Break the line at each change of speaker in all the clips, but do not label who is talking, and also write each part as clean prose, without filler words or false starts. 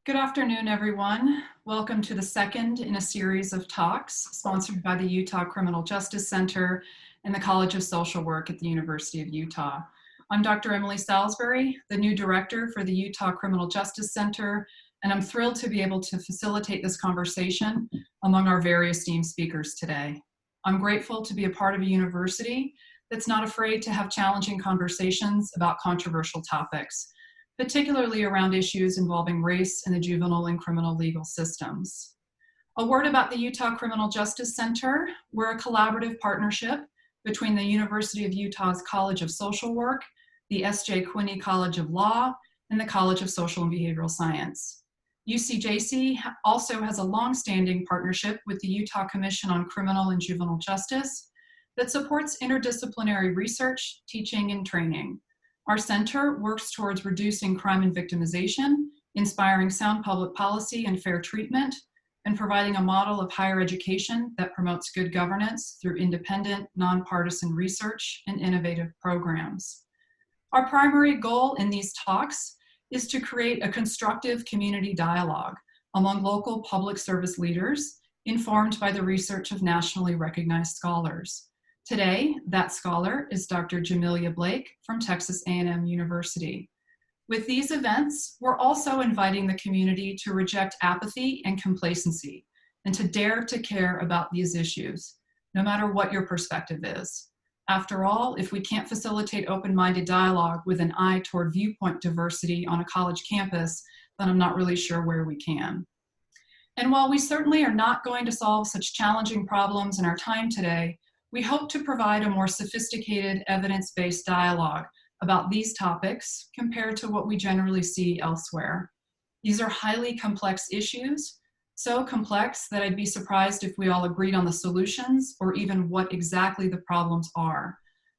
Good afternoon, everyone. Welcome to the second in a series of talks sponsored by the Utah Criminal Justice Center and the College of Social Work at the University of Utah. I'm Dr. Emily Salisbury, the new director for the Utah Criminal Justice Center, and I'm thrilled to be able to facilitate this conversation among our very esteemed speakers today. I'm grateful to be a part of a university that's not afraid to have challenging conversations about controversial topics, particularly around issues involving race in the juvenile and criminal legal systems. A word about the Utah Criminal Justice Center. We're a collaborative partnership between the University of Utah's College of Social Work, the S.J. Quinney College of Law, and the College of Social and Behavioral Science. UCJC also has a long-standing partnership with the Utah Commission on Criminal and Juvenile Justice that supports interdisciplinary research, teaching, and training. Our center works towards reducing crime and victimization, inspiring sound public policy and fair treatment, and providing a model of higher education that promotes good governance through independent, nonpartisan research and innovative programs. Our primary goal in these talks is to create a constructive community dialogue among local public service leaders informed by the research of nationally recognized scholars. Today, that scholar is Dr. Jamilia Blake from Texas A&M University. With these events, we're also inviting the community to reject apathy and complacency and to dare to care about these issues, no matter what your perspective is. After all, if we can't facilitate open-minded dialogue with an eye toward viewpoint diversity on a college campus, then I'm not really sure where we can. And while we certainly are not going to solve such challenging problems in our time today, we hope to provide a more sophisticated, evidence-based dialogue about these topics compared to what we generally see elsewhere. These are highly complex issues, so complex that I'd be surprised if we all agreed on the solutions or even what exactly the problems are.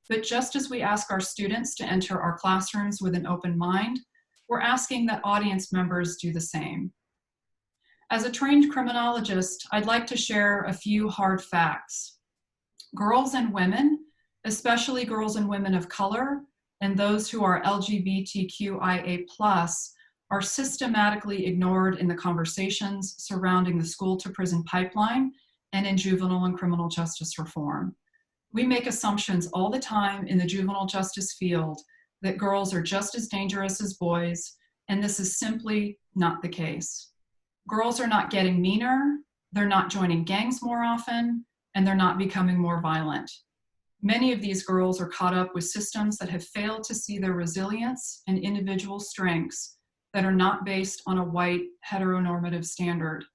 But just as we ask our students to enter our classrooms with an open mind, we're asking that audience members do the same. As a trained criminologist, I'd like to share a few hard facts. Girls and women, especially girls and women of color, and those who are LGBTQIA+, are systematically ignored in the conversations surrounding the school-to-prison pipeline and in juvenile and criminal justice reform. We make assumptions all the time in the juvenile justice field that girls are just as dangerous as boys, and this is simply not the case. Girls are not getting meaner, they're not joining gangs more often, and they're not becoming more violent. Many of these girls are caught up with systems that have failed to see their resilience and individual strengths that are not based on a white heteronormative standard.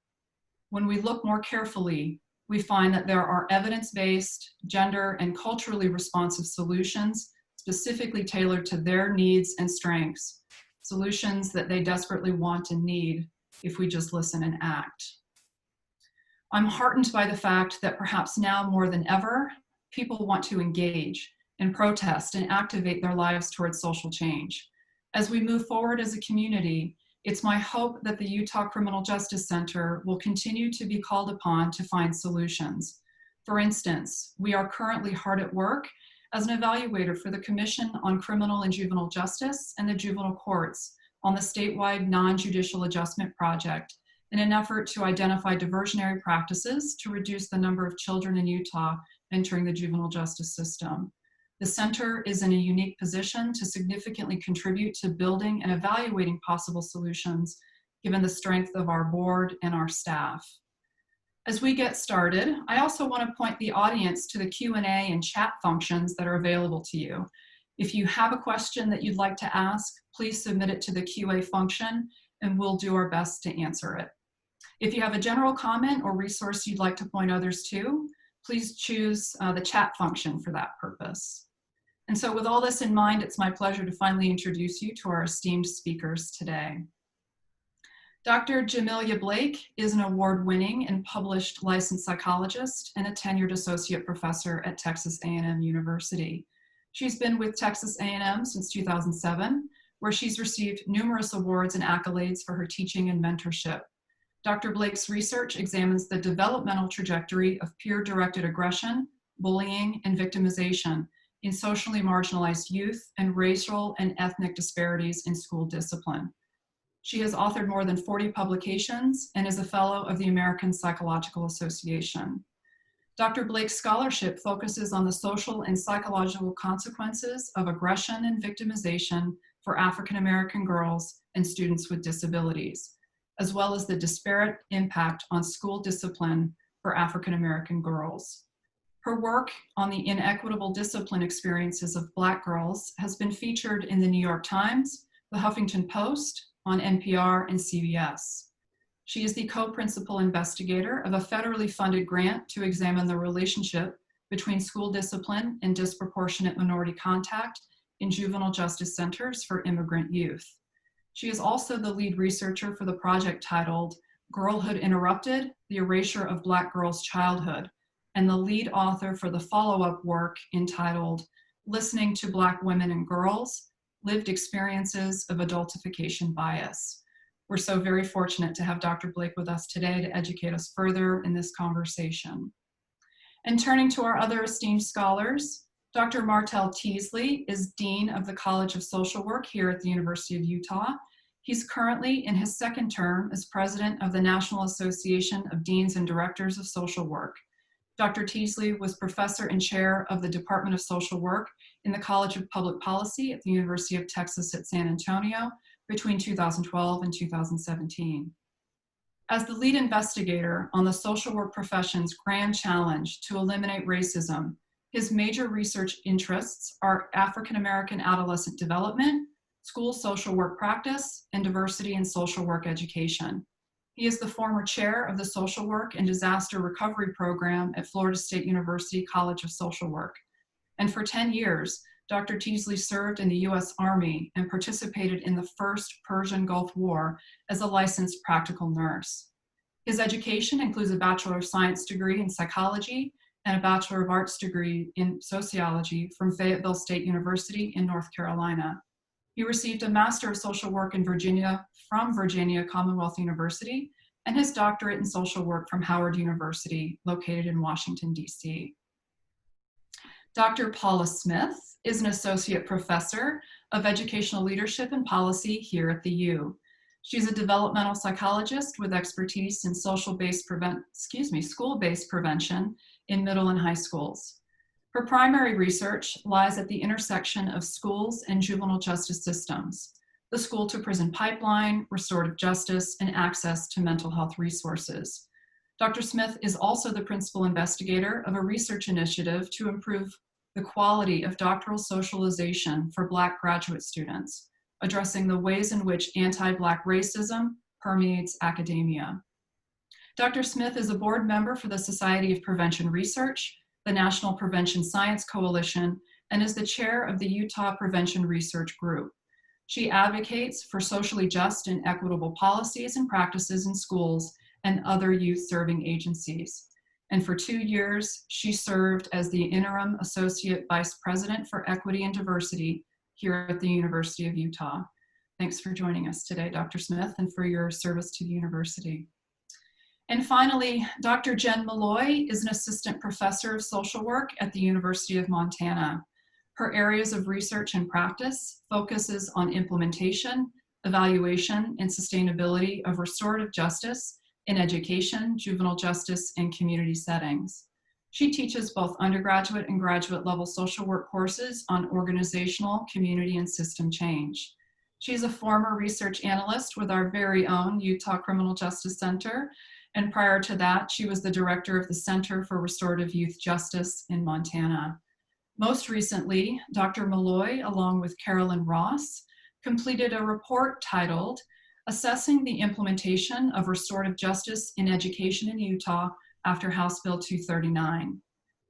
When we look more carefully, we find that there are evidence-based, gender, and culturally responsive solutions specifically tailored to their needs and strengths, solutions that they desperately want and need if we just listen and act. I'm heartened by the fact that perhaps now more than ever, people want to engage and protest and activate their lives towards social change. As we move forward as a community, it's my hope that the Utah Criminal Justice Center will continue to be called upon to find solutions. For instance, we are currently hard at work as an evaluator for the Commission on Criminal and Juvenile Justice and the Juvenile Courts on the statewide non-judicial adjustment project in an effort to identify diversionary practices to reduce the number of children in Utah entering the juvenile justice system. The center is in a unique position to significantly contribute to building and evaluating possible solutions, given the strength of our board and our staff. As we get started, I also want to point the audience to the Q&A and chat functions that are available to you. If you have a question that you'd like to ask, please submit it to the QA function, and we'll do our best to answer it. If you have a general comment or resource you'd like to point others to, please choose the chat function for that purpose. And so with all this in mind, it's my pleasure to finally introduce you to our esteemed speakers today. Dr. Jamilia Blake is an award-winning and published licensed psychologist and a tenured associate professor at Texas A&M University. She's been with Texas A&M since 2007, where she's received numerous awards and accolades for her teaching and mentorship. Dr. Blake's research examines the developmental trajectory of peer-directed aggression, bullying, and victimization in socially marginalized youth and racial and ethnic disparities in school discipline. She has authored more than 40 publications and is a fellow of the American Psychological Association. Dr. Blake's scholarship focuses on the social and psychological consequences of aggression and victimization for African American girls and students with disabilities, as well as the disparate impact on school discipline for African American girls. Her work on the inequitable discipline experiences of Black girls has been featured in the New York Times, the Huffington Post, on NPR, and CBS. She is the co-principal investigator of a federally funded grant to examine the relationship between school discipline and disproportionate minority contact in juvenile justice centers for immigrant youth. She is also the lead researcher for the project titled Girlhood Interrupted: The Erasure of Black Girls' Childhood, and the lead author for the follow-up work entitled Listening to Black Women and Girls: Lived Experiences of Adultification Bias. We're so very fortunate to have Dr. Blake with us today to educate us further in this conversation. And turning to our other esteemed scholars, Dr. Martell Teasley is Dean of the College of Social Work here at the University of Utah. He's currently in his second term as president of the National Association of Deans and Directors of Social Work. Dr. Teasley was professor and chair of the Department of Social Work in the College of Public Policy at the University of Texas at San Antonio between 2012 and 2017. As the lead investigator on the social work profession's grand challenge to eliminate racism, his major research interests are African American adolescent development, school social work practice, and diversity in social work education. He is the former chair of the Social Work and Disaster Recovery Program at Florida State University College of Social Work. And for 10 years, Dr. Teasley served in the US Army and participated in the first Persian Gulf War as a licensed practical nurse. His education includes a Bachelor of Science degree in psychology and a Bachelor of Arts degree in sociology from Fayetteville State University in North Carolina. He received a Master of Social Work in Virginia from Virginia Commonwealth University and his doctorate in social work from Howard University, located in Washington, D.C. Dr. Paula Smith is an associate professor of educational leadership and policy here at the U. She's a developmental psychologist with expertise in school-based prevention in middle and high schools. Her primary research lies at the intersection of schools and juvenile justice systems, the school-to-prison pipeline, restorative justice, and access to mental health resources. Dr. Smith is also the principal investigator of a research initiative to improve the quality of doctoral socialization for Black graduate students, addressing the ways in which anti-Black racism permeates academia. Dr. Smith is a board member for the Society of Prevention Research, the National Prevention Science Coalition, and is the chair of the Utah Prevention Research Group. She advocates for socially just and equitable policies and practices in schools and other youth-serving agencies. And for 2 years, she served as the interim associate vice president for equity and diversity here at the University of Utah. Thanks for joining us today, Dr. Smith, and for your service to the university. And finally, Dr. Jen Malloy is an assistant professor of social work at the University of Montana. Her areas of research and practice focuses on implementation, evaluation, and sustainability of restorative justice in education, juvenile justice, and community settings. She teaches both undergraduate and graduate level social work courses on organizational, community, and system change. She's a former research analyst with our very own Utah Criminal Justice Center, and prior to that, she was the director of the Center for Restorative Youth Justice in Montana. Most recently, Dr. Molloy, along with Carolyn Ross, completed a report titled Assessing the Implementation of Restorative Justice in Education in Utah after House Bill 239.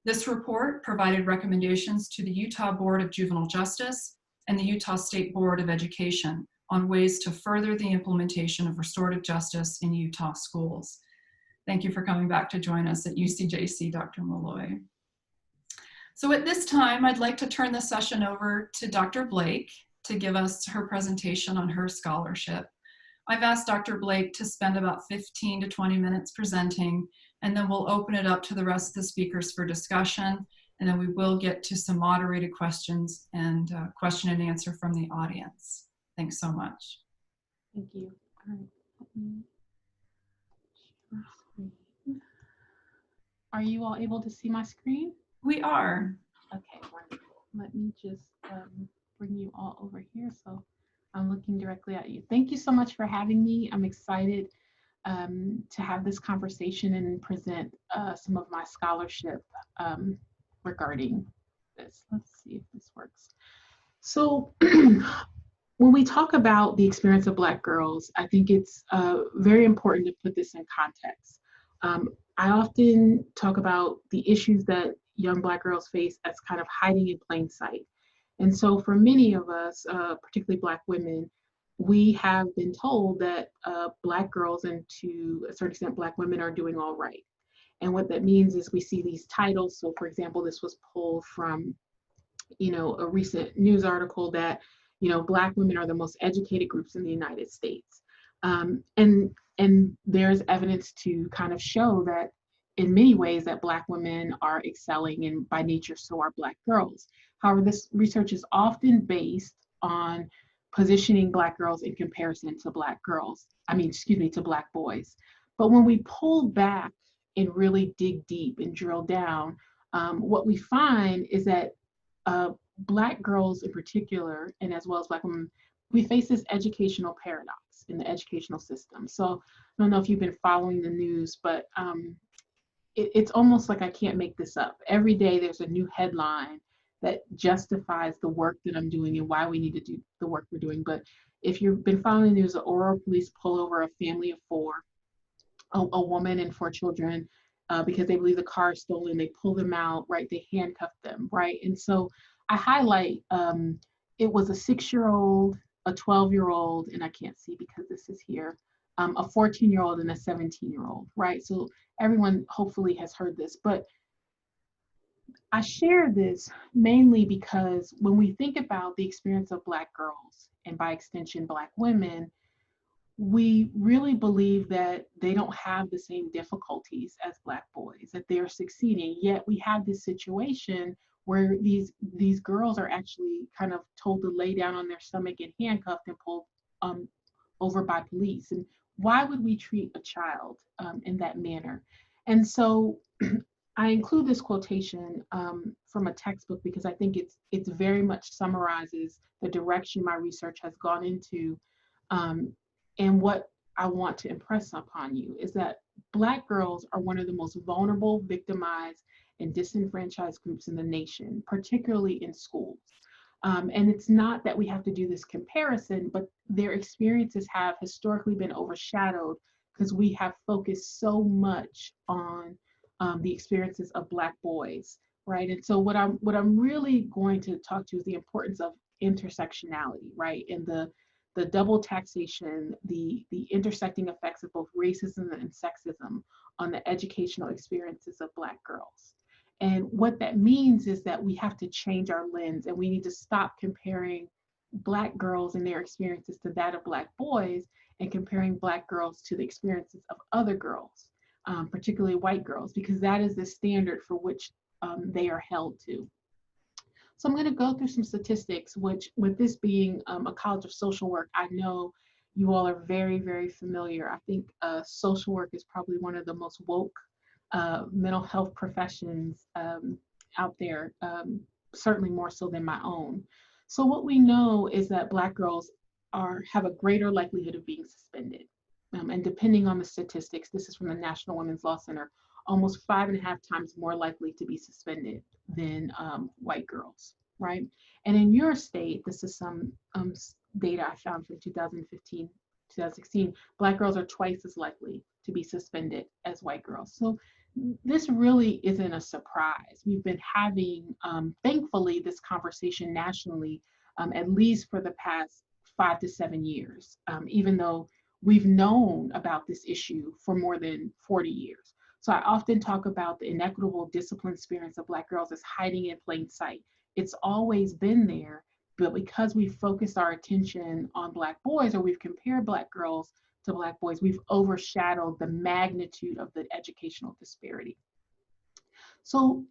This report provided recommendations to the Utah Board of Juvenile Justice and the Utah State Board of Education on ways to further the implementation of restorative justice in Utah schools. Thank you for coming back to join us at UCJC, Dr. Molloy. So at this time, I'd like to turn the session over to Dr. Blake to give us her presentation on her scholarship. I've asked Dr. Blake to spend about 15 to 20 minutes presenting, and then we'll open it up to the rest of the speakers for discussion, and then we will get to some moderated questions and question and answer from the audience. Thanks so much.
Thank you. All right, let me share my screen. Are you all able to see my screen?
We are.
Okay, wonderful. Let me just bring you all over here so I'm looking directly at you. Thank you so much for having me. I'm excited to have this conversation and present some of my scholarship um, regarding this. Let's see if this works. So, when we talk about the experience of Black girls, I think it's very important to put this in context. Um, I often talk about the issues that young Black girls face as kind of hiding in plain sight. And so, for many of us, particularly Black women, we have been told that Black girls and to a certain extent, Black women are doing all right. And what that means is we see these titles. So, for example, this was pulled from a recent news article that Black women are the most educated groups in the United States, and there's evidence to kind of show that in many ways that Black women are excelling, and by nature so are Black girls. However, this research is often based on positioning Black girls in comparison to Black girls. I mean, excuse me, to Black boys. But when we pull back and really dig deep and drill down, what we find is that Black girls in particular, and as well as Black women, we face this educational paradox in the educational system. So I don't know if you've been following the news, but it's almost like I can't make this up. Every day there's a new headline that justifies the work that I'm doing and why we need to do the work we're doing. But if you've been following the news, the Aurora police pull over a family of four, a woman and four children, because they believe the car is stolen. They pull them out, right? They handcuff them, right? And so I highlight it was a 6-year-old, a 12-year-old, and I can't see because this is here, a 14-year-old and a 17-year-old, right? So everyone hopefully has heard this, but I share this mainly because when we think about the experience of Black girls, and by extension, Black women, we really believe that they don't have the same difficulties as Black boys, that they're succeeding. Yet we have this situation where these girls are actually kind of told to lay down on their stomach and handcuffed and pulled um, over by police. And why would we treat a child in that manner? And so I include this quotation from a textbook because I think it's very much summarizes the direction my research has gone into. Um, and what I want to impress upon you is that Black girls are one of the most vulnerable, victimized, and disenfranchised groups in the nation, particularly in schools. And it's not that we have to do this comparison, but their experiences have historically been overshadowed because we have focused so much on the experiences of Black boys, right? And so what I'm really going to talk to is the importance of intersectionality, right? And the double taxation, the intersecting effects of both racism and sexism on the educational experiences of Black girls. And what that means is that we have to change our lens and we need to stop comparing Black girls and their experiences to that of Black boys and comparing Black girls to the experiences of other girls, particularly white girls, because that is the standard for which they are held to. So I'm going to go through some statistics, which with this being a College of Social Work, I know you all are very, very familiar. I think social work is probably one of the most woke mental health professions out there, certainly more so than my own. So what we know is that Black girls have a greater likelihood of being suspended. And depending on the statistics, this is from the National Women's Law Center, almost 5.5 times more likely to be suspended than white girls, right? And in your state, this is some data I found from 2015, 2016, Black girls are twice as likely to be suspended as white girls. So this really isn't a surprise. We've been having, thankfully, this conversation nationally, at least for the past 5 to 7 years, even though we've known about this issue for more than 40 years. So I often talk about the inequitable discipline experience of Black girls as hiding in plain sight. It's always been there, but because we've focused our attention on Black boys or we've compared Black girls to Black boys, we've overshadowed the magnitude of the educational disparity. So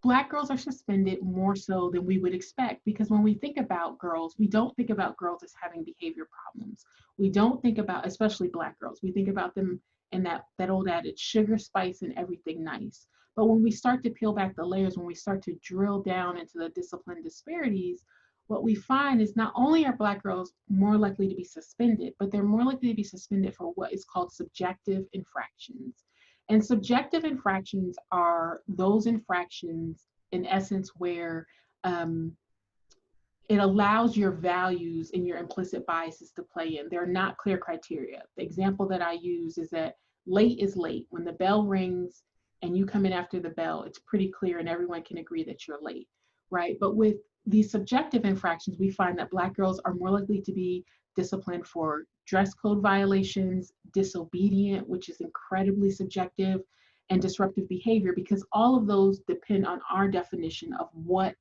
Black girls are suspended more so than we would expect, because when we think about girls, we don't think about girls as having behavior problems. We don't think about, especially Black girls, we think about them in that old adage, sugar, spice, and everything nice. But when we start to peel back the layers, when we start to drill down into the discipline disparities, what we find is not only are Black girls more likely to be suspended, but they're more likely to be suspended for what is called subjective infractions. And subjective infractions are those infractions, in essence, where it allows your values and your implicit biases to play in. They're not clear criteria. The example that I use is that late is late. When the bell rings and you come in after the bell, it's pretty clear and everyone can agree that you're late, right? But with these subjective infractions, we find that Black girls are more likely to be disciplined for dress code violations, disobedient, which is incredibly subjective, and disruptive behavior, because all of those depend on our definition of what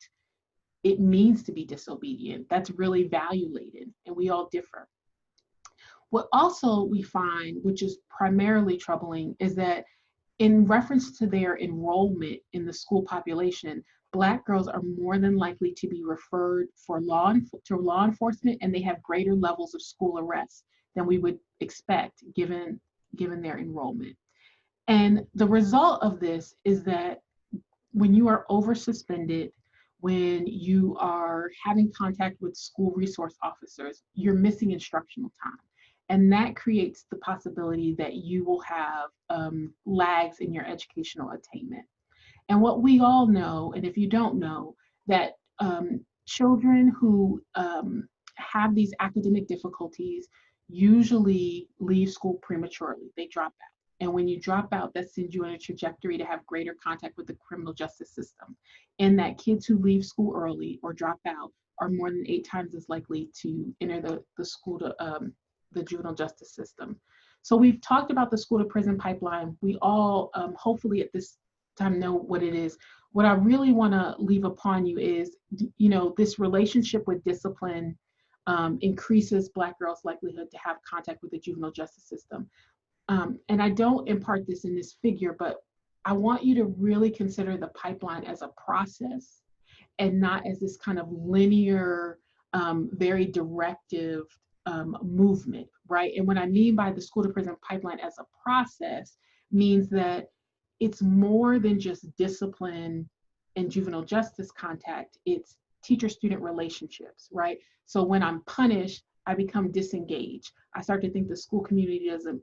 it means to be disobedient. That's really value-laden, and we all differ. What also we find, which is primarily troubling, is that in reference to their enrollment in the school population, Black girls are more than likely to be referred to law enforcement, and they have greater levels of school arrest than we would expect given their enrollment. And the result of this is that when you are over suspended, when you are having contact with school resource officers, you're missing instructional time. And that creates the possibility that you will have lags in your educational attainment. And what we all know, and if you don't know, that children who have these academic difficulties usually leave school prematurely. They drop out. And when you drop out, that sends you on a trajectory to have greater contact with the criminal justice system. And that kids who leave school early or drop out are more than 8 times as likely to enter the school to the juvenile justice system. So we've talked about the school to prison pipeline. We all hopefully at this time know what it is. What I really want to leave upon you is, this relationship with discipline increases Black girls' likelihood to have contact with the juvenile justice system. And I don't impart this in this figure, but I want you to really consider the pipeline as a process and not as this kind of linear, very directive movement, right? And what I mean by the school to prison pipeline as a process means that it's more than just discipline and juvenile justice contact, it's teacher-student relationships, right? So when I'm punished, I become disengaged. I start to think the school community doesn't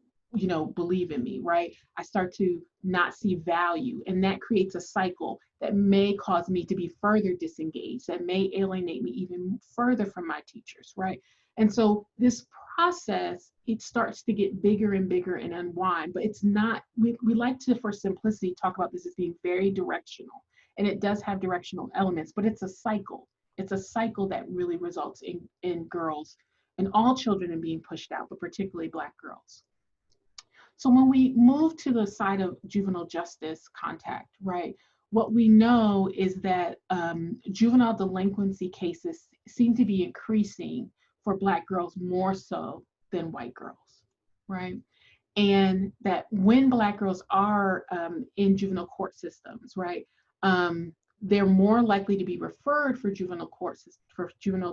believe in me, right? I start to not see value, and that creates a cycle that may cause me to be further disengaged, that may alienate me even further from my teachers, right? And so this process, it starts to get bigger and bigger and unwind, but it's not, we like to, for simplicity, talk about this as being very directional, and it does have directional elements, but it's a cycle. It's a cycle that really results in girls and all children in being pushed out, but particularly Black girls. So when we move to the side of juvenile justice contact, right, what we know is that juvenile delinquency cases seem to be increasing for Black girls more so than white girls, right? And that when Black girls are in juvenile court systems, right, they're more likely to be referred for juvenile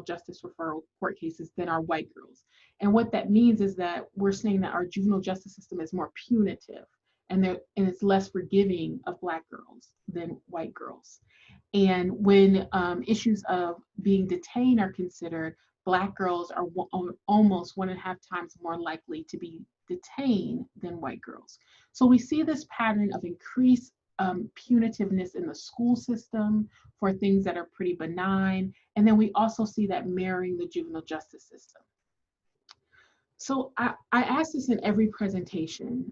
justice referral court cases than are white girls. And what that means is that we're saying that our juvenile justice system is more punitive, and it's less forgiving of Black girls than white girls. And when issues of being detained are considered, Black girls are almost 1.5 times more likely to be detained than white girls. So we see this pattern of increased punitiveness in the school system for things that are pretty benign. And then we also see that mirroring the juvenile justice system. So I ask this in every presentation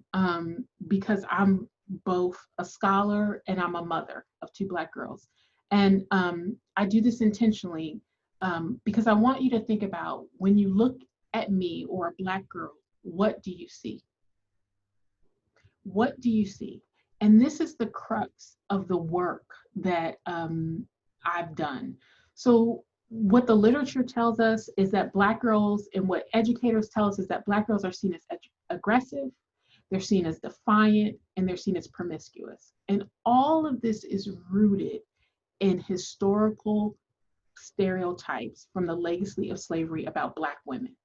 because I'm both a scholar and I'm a mother of 2 Black girls. And I do this intentionally because I want you to think about, when you look at me or a Black girl, what do you see? What do you see? And this is the crux of the work that I've done. So what the literature tells us is that Black girls, and what educators tell us, is that Black girls are seen as aggressive, they're seen as defiant, and they're seen as promiscuous. And all of this is rooted in historical stereotypes from the legacy of slavery about Black women.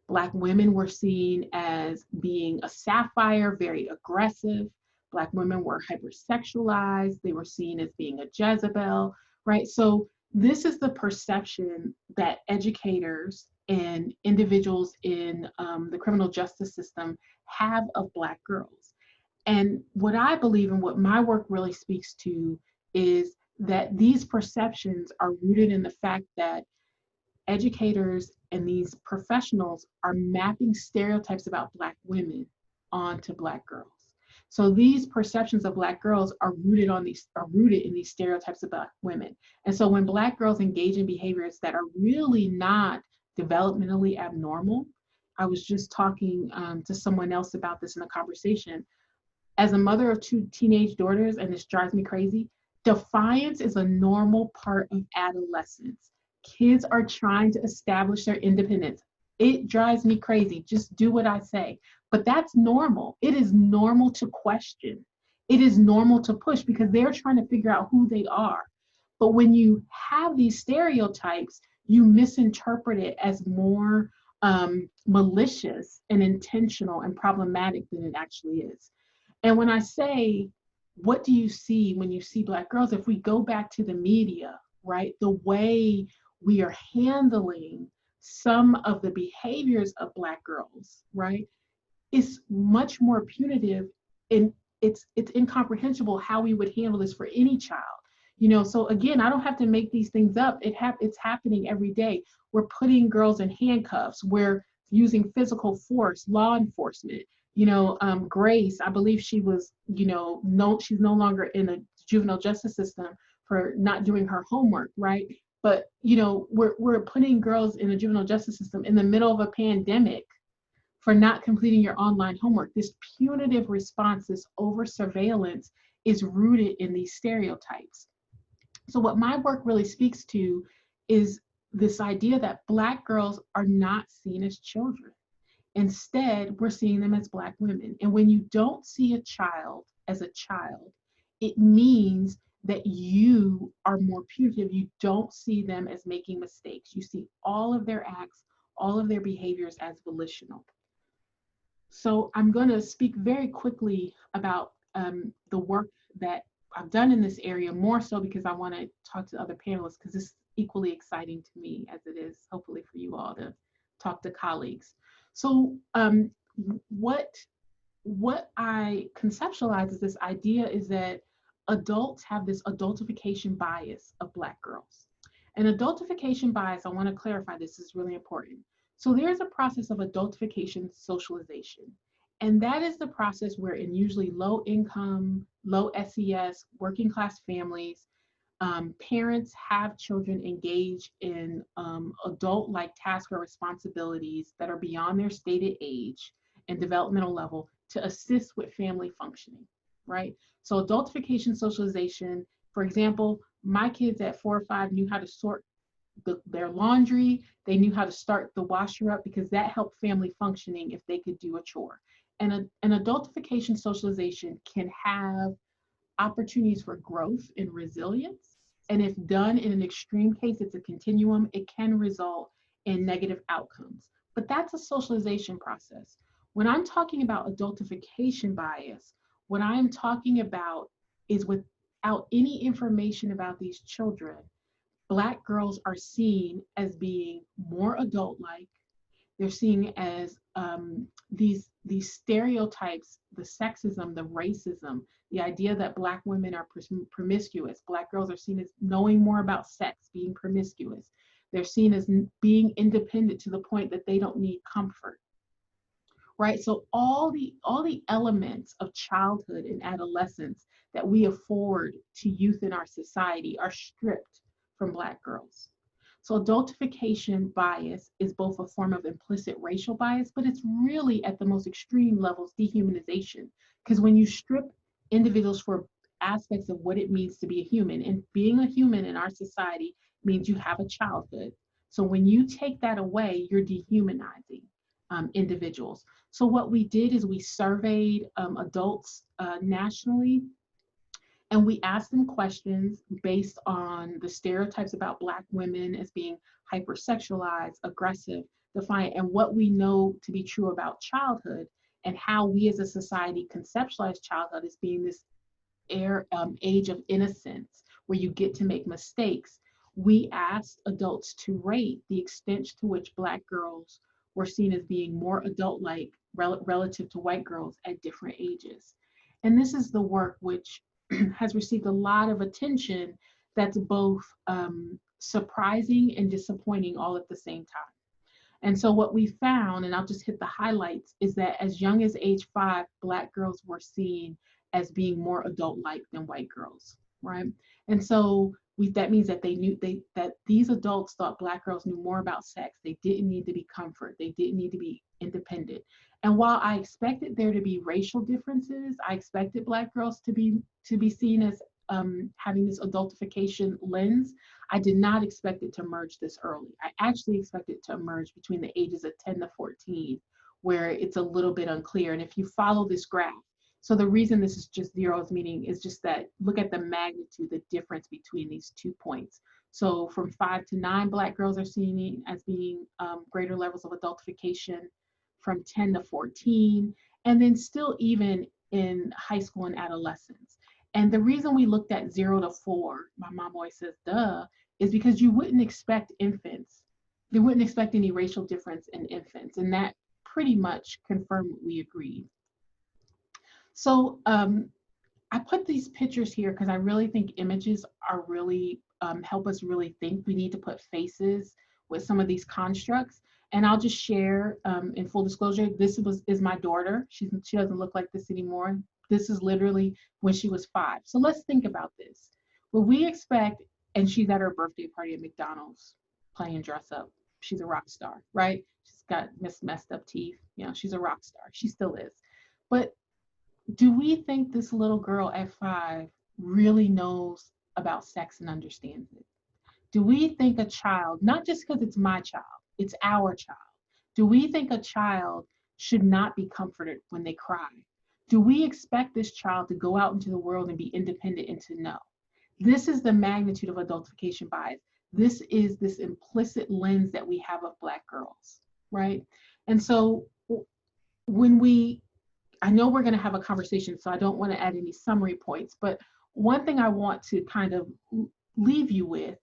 Black women were seen as being a sapphire, very aggressive. Black women were hypersexualized. They were seen as being a Jezebel, right? So this is the perception that educators and individuals in the criminal justice system have of Black girls. And what I believe and what my work really speaks to is that these perceptions are rooted in the fact that educators and these professionals are mapping stereotypes about Black women onto Black girls. So these perceptions of Black girls are rooted in these stereotypes about women. And so when Black girls engage in behaviors that are really not developmentally abnormal, I was just talking to someone else about this in a conversation. As a mother of 2 teenage daughters, and this drives me crazy, defiance is a normal part of adolescence. Kids are trying to establish their independence. It drives me crazy. Just do what I say. But that's normal. It is normal to question. It is normal to push because they're trying to figure out who they are. But when you have these stereotypes, you misinterpret it as more malicious and intentional and problematic than it actually is. And when I say, what do you see when you see Black girls? If we go back to the media, right, the way we are handling some of the behaviors of Black girls, right, is much more punitive, and it's incomprehensible how we would handle this for any child. You know, so again, I don't have to make these things up. It's happening every day. We're putting girls in handcuffs. We're using physical force, law enforcement. You know, Grace, I believe she was, she's no longer in the juvenile justice system for not doing her homework, right? But, we're putting girls in the juvenile justice system in the middle of a pandemic for not completing your online homework. This punitive response, this over surveillance is rooted in these stereotypes. So what my work really speaks to is this idea that Black girls are not seen as children. Instead, we're seeing them as Black women. And when you don't see a child as a child, it means that you are more punitive. You don't see them as making mistakes. You see all of their acts, all of their behaviors as volitional. So I'm going to speak very quickly about the work that I've done in this area, more so because I want to talk to other panelists, because this is equally exciting to me as it is hopefully for you all to talk to colleagues. So what I conceptualize as this idea is that adults have this adultification bias of Black girls. And adultification bias, I want to clarify this, is really important. So there's a process of adultification socialization. And that is the process where in usually low income, low SES, working class families, parents have children engage in adult-like tasks or responsibilities that are beyond their stated age and developmental level to assist with family functioning, right? So adultification socialization, for example, my kids at 4 or 5 knew how to sort their laundry. They knew how to start the washer up because that helped family functioning if they could do a chore. And an adultification socialization can have opportunities for growth and resilience. And if done in an extreme case, it's a continuum, it can result in negative outcomes. But that's a socialization process. When I'm talking about adultification bias, what I'm talking about is without any information about these children, Black girls are seen as being more adult-like. They're seen as these stereotypes, the sexism, the racism, the idea that Black women are promiscuous. Black girls are seen as knowing more about sex, being promiscuous. They're seen as being independent to the point that they don't need comfort, right? So all the elements of childhood and adolescence that we afford to youth in our society are stripped from Black girls. So adultification bias is both a form of implicit racial bias, but it's really at the most extreme levels dehumanization. Because when you strip individuals for aspects of what it means to be a human, and being a human in our society means you have a childhood. So when you take that away, you're dehumanizing individuals. So what we did is we surveyed adults nationally, And we asked them questions based on the stereotypes about Black women as being hypersexualized, aggressive, defiant, and what we know to be true about childhood, and how we as a society conceptualize childhood as being this age of innocence where you get to make mistakes. We asked adults to rate the extent to which Black girls were seen as being more adult-like relative to white girls at different ages. And this is the work which has received a lot of attention that's both surprising and disappointing all at the same time. And so what we found, and I'll just hit the highlights, is that as young as age 5, Black girls were seen as being more adult-like than white girls, right? And so that means that that these adults thought Black girls knew more about sex. They didn't need to be comfort. They didn't need to be independent. And while I expected there to be racial differences, I expected Black girls to be seen as having this adultification lens, I did not expect it to emerge this early. I actually expected it to emerge between the ages of 10 to 14, where it's a little bit unclear. And if you follow this graph, so the reason this is just zeros, meaning is just that look at the magnitude, the difference between these 2 points. So from 5 to 9, Black girls are seen as being greater levels of adultification, from 10 to 14, and then still even in high school and adolescence. And the reason we looked at 0 to 4, my mom always says, duh, is because you wouldn't expect infants. They wouldn't expect any racial difference in infants. And that pretty much confirmed what we agreed. So I put these pictures here because I really think images are really help us really think. We need to put faces with some of these constructs. And I'll just share in full disclosure, this is my daughter. She doesn't look like this anymore. This is literally when she was 5. So let's think about this. What we expect, and she's at her birthday party at McDonald's playing dress up. She's a rock star, right? She's got messed up teeth. You know, she's a rock star. She still is. But do we think this little girl at 5 really knows about sex and understands it? Do we think a child, not just because it's my child, it's our child, do we think a child should not be comforted when they cry? Do we expect this child to go out into the world and be independent and to know? This is the magnitude of adultification bias. This is this implicit lens that we have of Black girls, right? And so I know we're going to have a conversation, so I don't want to add any summary points, but one thing I want to kind of leave you with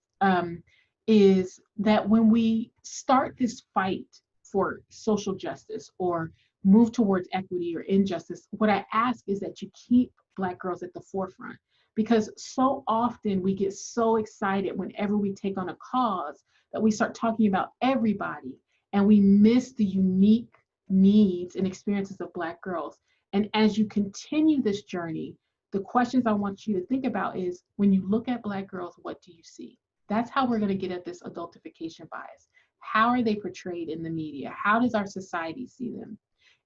is that when we start this fight for social justice or move towards equity or injustice, what I ask is that you keep Black girls at the forefront, because so often we get so excited whenever we take on a cause that we start talking about everybody and we miss the unique needs and experiences of Black girls. And as you continue this journey, the questions I want you to think about is, when you look at Black girls, what do you see? That's how we're going to get at this adultification bias. How are they portrayed in the media? How does our society see them?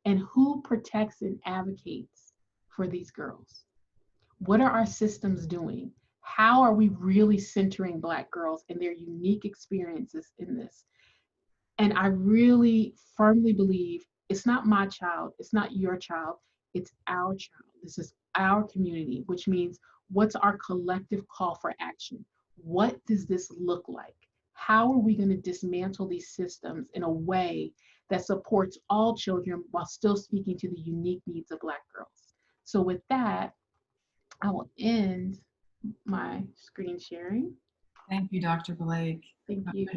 And who protects and advocates for these girls? What are our systems doing? How are we really centering Black girls and their unique experiences in this? And I really firmly believe it's not my child, it's not your child, it's our child. This is our community, which means what's our collective call for action? What does this look like? How are we going to dismantle these systems in a way that supports all children while still speaking to the unique needs of Black girls? So with that, I will end my screen sharing.
Thank you, Dr. Blake.
Thank you.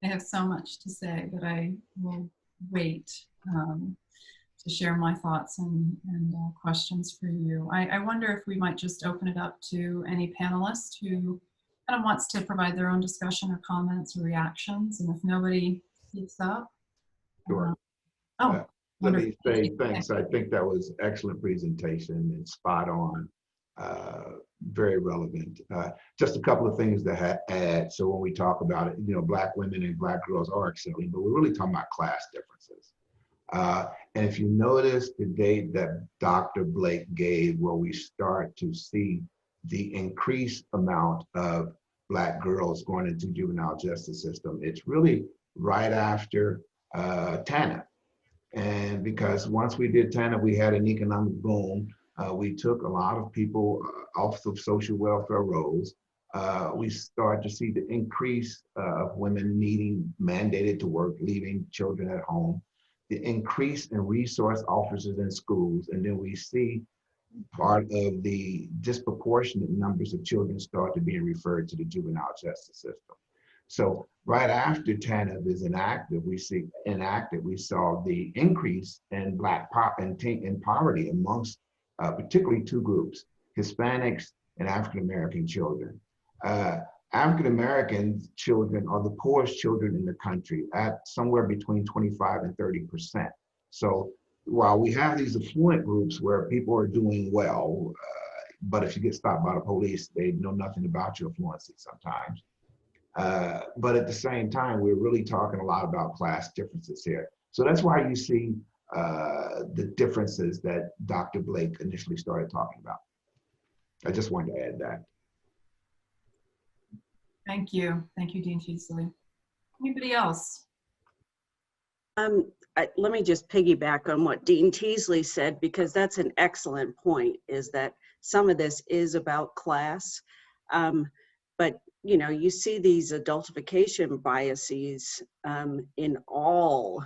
I have so much to say, but I will wait to share my thoughts and questions for you. I wonder if we might just open it up to any panelist who kind of wants to provide their own discussion or comments or reactions. And if nobody speaks up.
Sure. Let me say thanks. I think that was excellent presentation and spot on, very relevant. Just a couple of things to add. So when we talk about it, you know, Black women and Black girls are excelling, but we're really talking about class differences. And if you notice the date that Dr. Blake gave, where we start to see the increased amount of Black girls going into juvenile justice system, it's really right after TANF. And because once we did TANF, we had an economic boom. We took a lot of people off of social welfare rolls. We started to see the increase of women needing mandated to work, leaving children at home, the increase in resource officers in schools, and then we see part of the disproportionate numbers of children started being referred to the juvenile justice system. So right after TANF is enacted, we saw the increase in in poverty amongst particularly two groups, Hispanics and African-American children. African-American children are the poorest children in the country at somewhere between 25 and 30%. So while we have these affluent groups where people are doing well, but if you get stopped by the police, they know nothing about your fluency sometimes. But at the same time, we're really talking a lot about class differences here. So that's why you see the differences that Dr. Blake initially started talking about. I just wanted to add that.
Thank you. Thank you, Dean Teasley. Anybody else?
Let me just piggyback on what Dean Teasley said, because that's an excellent point, is that some of this is about class. But you know, you see these adultification biases in all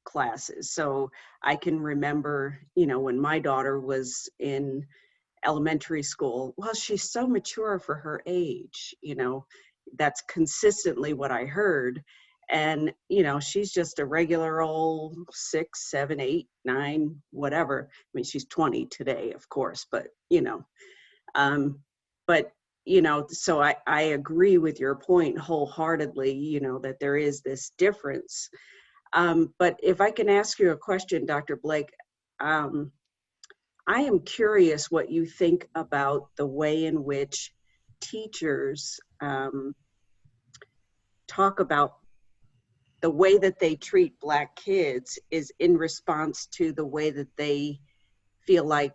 classes. So I can remember, you know, when my daughter was in elementary school, well, she's so mature for her age, you know, that's consistently what I heard. And, you know, she's just a regular old 6, 7, 8, 9, whatever. I mean, she's 20 today, of course, but, you know, you know, so I agree with your point wholeheartedly, you know, that there is this difference. But if I can ask you a question, Dr. Blake, I am curious what you think about the way in which teachers talk about the way that they treat Black kids is in response to the way that they feel like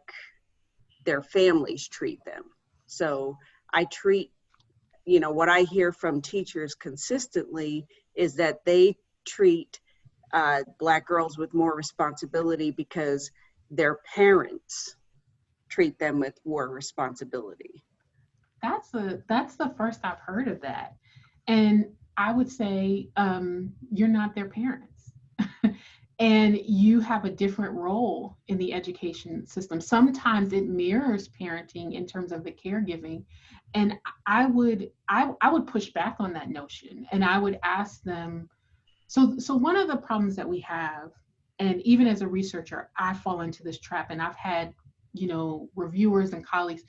their families treat them. So I treat, you know, what I hear from teachers consistently is that they treat Black girls with more responsibility because their parents treat them with more responsibility.
That's the first I've heard of that. And I would say you're not their parents. And you have a different role in the education system. Sometimes it mirrors parenting in terms of the caregiving. And I would push back on that notion. And I would ask them, so one of the problems that we have, and even as a researcher, I fall into this trap, and I've had, you know, reviewers and colleagues,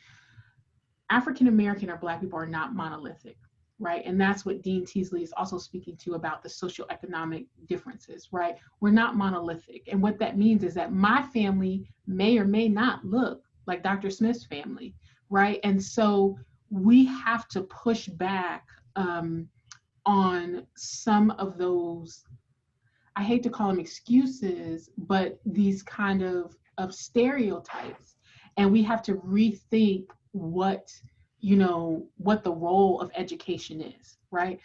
African American or Black people are not monolithic, right? And that's what Dean Teasley is also speaking to about the socioeconomic differences, right? We're not monolithic. And what that means is that my family may or may not look like Dr. Smith's family, right? And so we have to push back on some of those, I hate to call them excuses, but these kind of stereotypes. And we have to rethink what, you know, what the role of education is, right?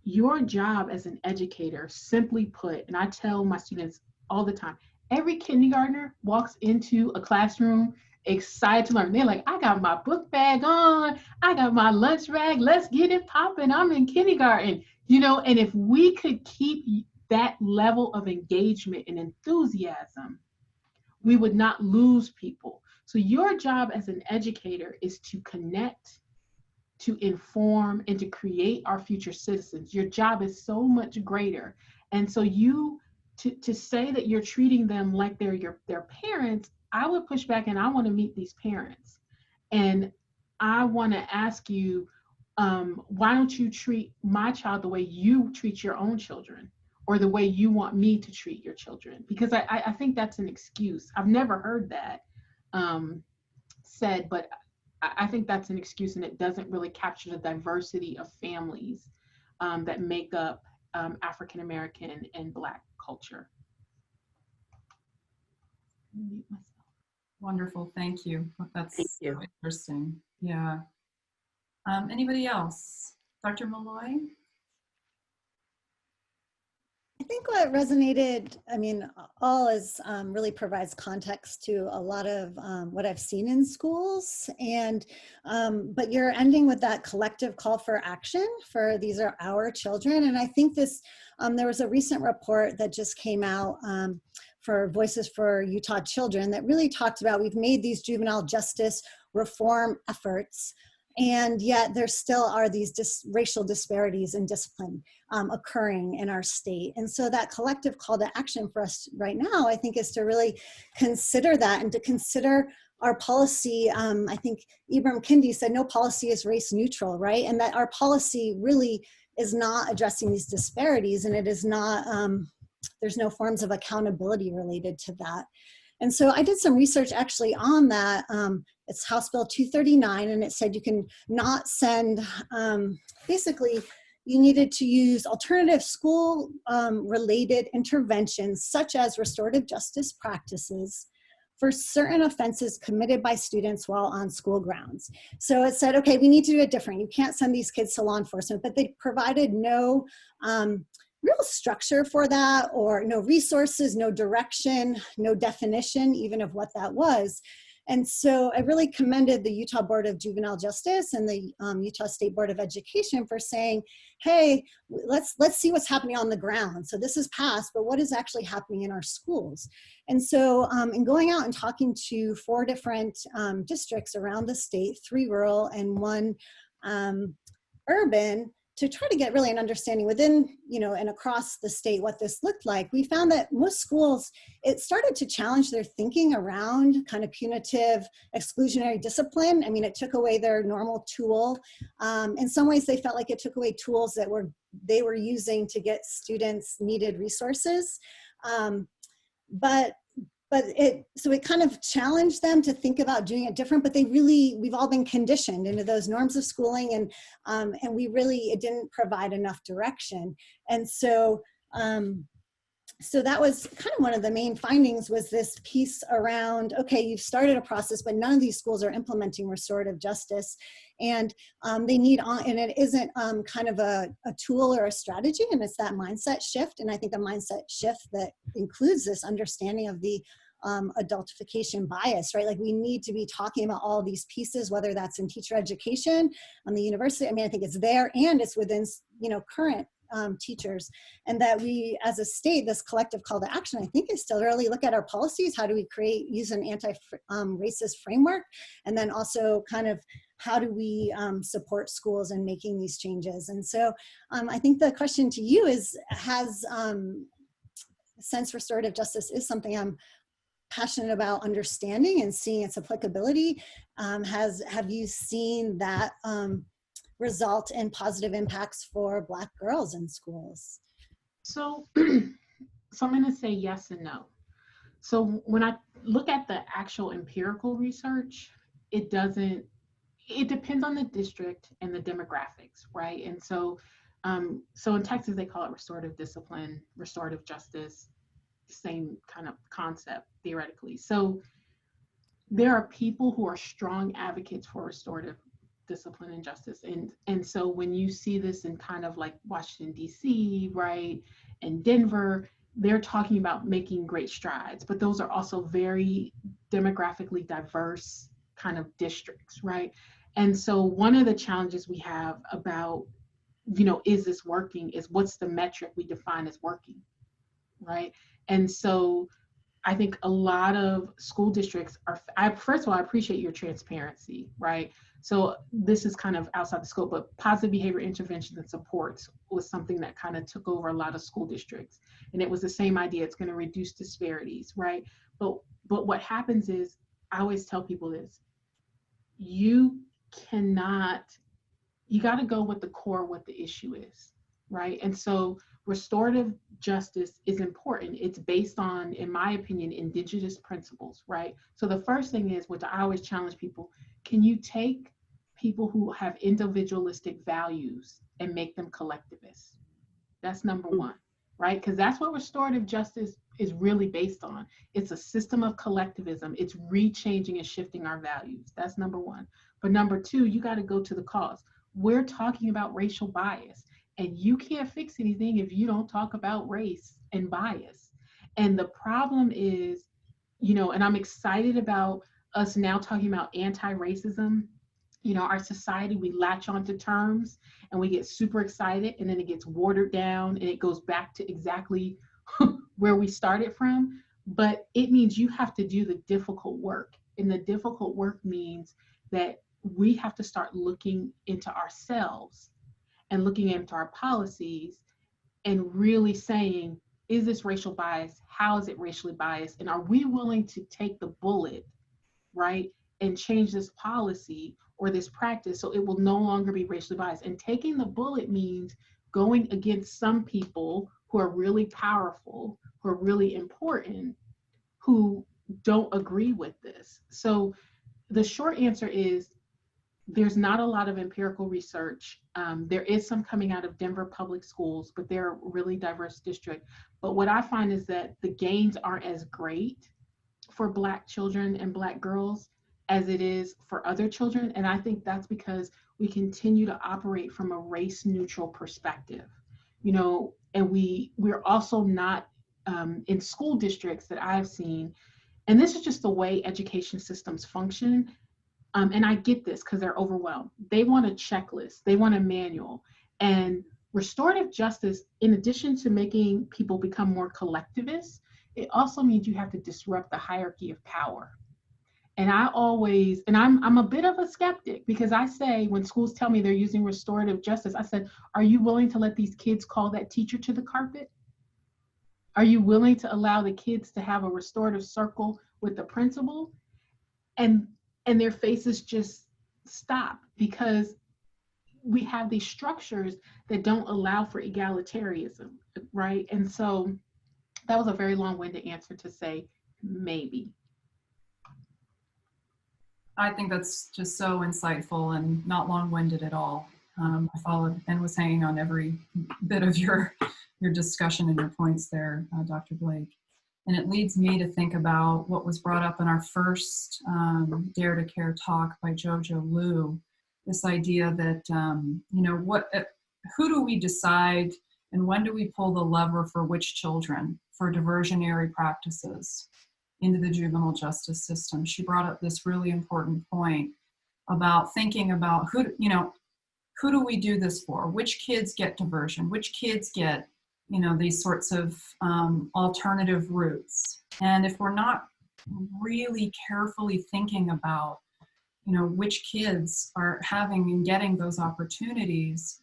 Your job as an educator, simply put, and I tell my students all the time, every kindergartner walks into a classroom excited to learn. They're like, I got my book bag on, I got my lunch bag, let's get it popping, I'm in kindergarten, you know. And if we could keep that level of engagement and enthusiasm, we would not lose people. So your job as an educator is to connect, to inform, and to create our future citizens. Your job is so much greater. And so you, to say that you're treating them like they're their parents, I would push back, and I want to meet these parents. And I want to ask you, why don't you treat my child the way you treat your own children, or the way you want me to treat your children? Because I think that's an excuse. I've never heard that said, but I think that's an excuse, and it doesn't really capture the diversity of families that make up African American and Black culture.
Wonderful, thank you. That's
Thank you.
interesting. Yeah. Anybody else? Dr. Malloy?
I think what resonated, I mean, all is really provides context to a lot of what I've seen in schools. And, but you're ending with that collective call for action for these are our children. And I think this, there was a recent report that just came out for Voices for Utah Children that really talked about, we've made these juvenile justice reform efforts, and yet there still are these racial disparities in discipline occurring in our state. And so that collective call to action for us right now, I think, is to really consider that and to consider our policy. I think Ibram Kendi said no policy is race neutral, right? And that our policy really is not addressing these disparities, and it is not, there's no forms of accountability related to that. And so I did some research actually on that. It's House Bill 239, and it said you can not send, basically, you needed to use alternative school related interventions such as restorative justice practices for certain offenses committed by students while on school grounds. So it said, okay, we need to do it different. You can't send these kids to law enforcement, but they provided no real structure for that, or no resources, no direction, no definition even of what that was. And so I really commended the Utah Board of Juvenile Justice and the Utah State Board of Education for saying, hey, let's see what's happening on the ground. So this is passed, but what is actually happening in our schools? And so in going out and talking to 4 different districts around the state, 3 rural and 1 urban, to try to get really an understanding within, you know, and across the state what this looked like, we found that most schools, it started to challenge their thinking around kind of punitive exclusionary discipline. I mean, it took away their normal tool. In some ways, they felt like it took away tools that they were using to get students needed resources. So it kind of challenged them to think about doing it different, but we've all been conditioned into those norms of schooling, and it didn't provide enough direction. And so, so that was kind of one of the main findings, was this piece around, okay, you've started a process, but none of these schools are implementing restorative justice, and they need and it isn't kind of a tool or a strategy, and it's that mindset shift. And I think a mindset shift that includes this understanding of the adultification bias, right? Like, we need to be talking about all these pieces, whether that's in teacher education, on the university. I mean, I think it's there, and it's within, you know, current teachers, and that we as a state, this collective call to action, I think, is still really look at our policies. How do we use an anti-racist framework? And then also kind of how do we support schools in making these changes? And so I think the question to you is, since restorative justice is something I'm passionate about understanding and seeing its applicability, have you seen that result in positive impacts for Black girls in schools?
So, I'm going to say yes and no. So when I look at the actual empirical research, it depends on the district and the demographics, right? And so, so in Texas, they call it restorative discipline, restorative justice, same kind of concept theoretically. So there are people who are strong advocates for restorative discipline and justice. And so when you see this in kind of like Washington, DC, right, and Denver, they're talking about making great strides, but those are also very demographically diverse kind of districts, right? And so one of the challenges we have about, you know, is this working, is what's the metric we define as working, right? And so I think a lot of school districts first of all, I appreciate your transparency, right? So this is kind of outside the scope, but positive behavior interventions and supports was something that kind of took over a lot of school districts. And it was the same idea, it's going to reduce disparities, right? But what happens is, I always tell people this, you got to go with the core, what the issue is, right? And so restorative justice is important. It's based on, in my opinion, indigenous principles, right? So the first thing is, which I always challenge people, can you take people who have individualistic values and make them collectivists? That's number one, right? Because that's what restorative justice is really based on. It's a system of collectivism. It's rechanging and shifting our values. That's number one. But number two, you got to go to the cause. We're talking about racial bias. And you can't fix anything if you don't talk about race and bias. And the problem is, and I'm excited about us now talking about anti-racism. Our society, we latch onto terms and we get super excited, and then it gets watered down and it goes back to exactly where we started from. But it means you have to do the difficult work. And the difficult work means that we have to start looking into ourselves and looking into our policies and really saying, is this racial bias? How is it racially biased? And are we willing to take the bullet, right, and change this policy or this practice so it will no longer be racially biased? And taking the bullet means going against some people who are really powerful, who are really important, who don't agree with this. So the short answer is there's not a lot of empirical research. There is some coming out of Denver public schools, but they're a really diverse district. But what I find is that the gains aren't as great for Black children and Black girls as it is for other children. And I think that's because we continue to operate from a race neutral perspective, and we're also not in school districts that I've seen. And this is just the way education systems function. And I get this because they're overwhelmed. They want a checklist, they want a manual. And restorative justice, in addition to making people become more collectivists, it also means you have to disrupt the hierarchy of power. And I'm a bit of a skeptic, because I say, when schools tell me they're using restorative justice, I said, are you willing to let these kids call that teacher to the carpet? Are you willing to allow the kids to have a restorative circle with the principal? And their faces just stop, because we have these structures that don't allow for egalitarianism, right? And so that was a very long-winded answer to say maybe.
I think that's just so insightful and not long-winded at all. I followed and was hanging on every bit of your discussion and your points there, Dr. Blake. And it leads me to think about what was brought up in our first Dare to Care talk by Jojo Liu, this idea that, who do we decide and when do we pull the lever for which children for diversionary practices into the juvenile justice system? She brought up this really important point about thinking about who do we do this for? Which kids get diversion? Which kids get these sorts of alternative routes? And if we're not really carefully thinking about, which kids are having and getting those opportunities,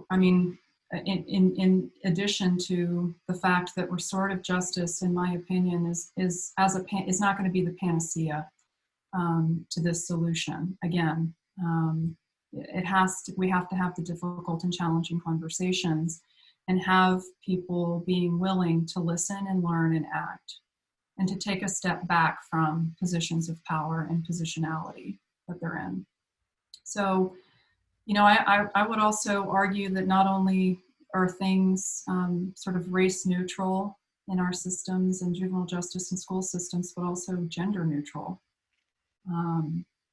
I mean, in addition to the fact that restorative justice, in my opinion, is not going to be the panacea to this solution. Again, we have to have the difficult and challenging conversations, and have people being willing to listen and learn and act, and to take a step back from positions of power and positionality that they're in. So, I would also argue that not only are things sort of race neutral in our systems and juvenile justice and school systems, but also gender neutral.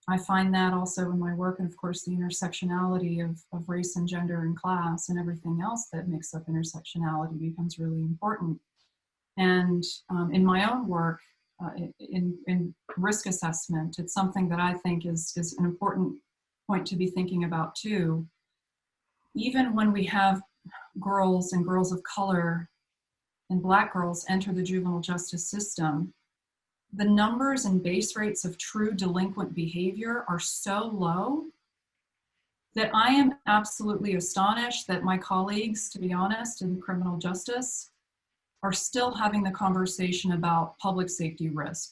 I find that also in my work, and of course the intersectionality of race and gender and class and everything else that makes up intersectionality becomes really important. And in my own work, in risk assessment, it's something that I think is an important point to be thinking about too. Even when we have girls and girls of color and Black girls enter the juvenile justice system, the numbers and base rates of true delinquent behavior are so low that I am absolutely astonished that my colleagues, to be honest, in criminal justice are still having the conversation about public safety risk.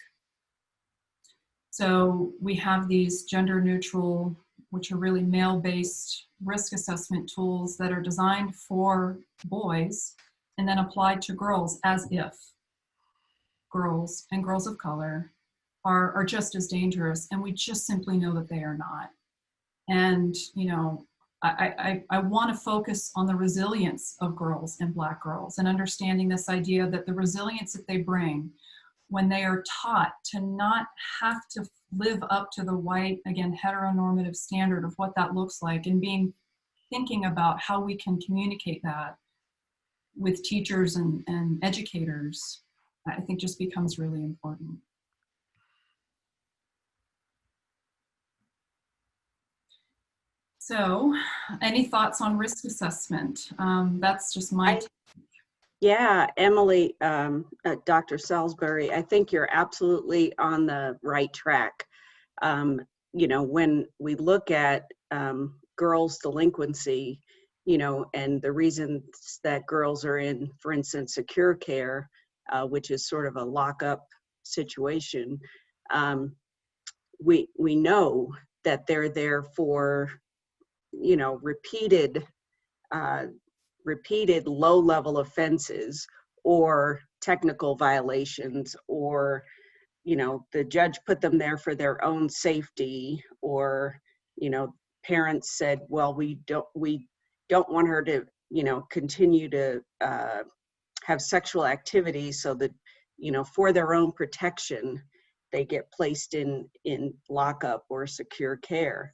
So we have these gender neutral, which are really male-based risk assessment tools that are designed for boys and then applied to girls, as if girls and girls of color are just as dangerous, and we just simply know that they are not. And I want to focus on the resilience of girls and Black girls, and understanding this idea that the resilience that they bring when they are taught to not have to live up to the white, again, heteronormative standard of what that looks like, and being thinking about how we can communicate that with teachers and educators, I think just becomes really important. So, any thoughts on risk assessment? That's just my
Yeah, Emily, Dr. Salisbury, I think you're absolutely on the right track. You know, when we look at girls' delinquency, you know, and the reasons that girls are in, for instance, secure care, which is sort of a lockup situation, we know that they're there for, you know, repeated low-level offenses or technical violations, or, you know, the judge put them there for their own safety, or, you know, parents said, well, we don't want her to, you know, continue to have sexual activity, so that, you know, for their own protection, they get placed in lockup or secure care.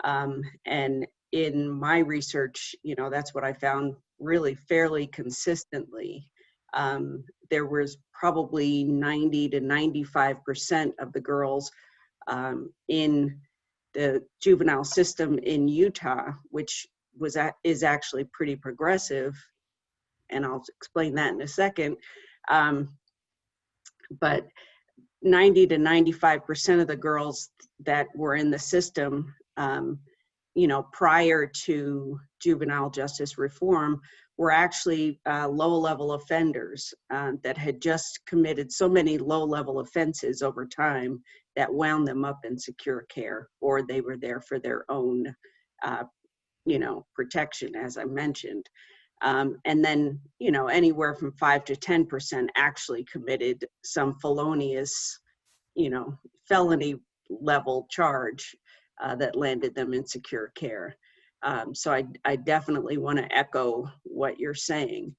And in my research, you know, that's what I found really fairly consistently. There was probably 90 to 95% of the girls in the juvenile system in Utah, which is actually pretty progressive, and I'll explain that in a second. But 90 to 95% of the girls that were in the system, you know, prior to juvenile justice reform, were actually low-level offenders that had just committed so many low-level offenses over time that wound them up in secure care, or they were there for their own, you know, protection, as I mentioned. And then, you know, anywhere from 5 to 10% actually committed some felonious, you know, felony level charge that landed them in secure care. So I definitely want to echo what you're saying.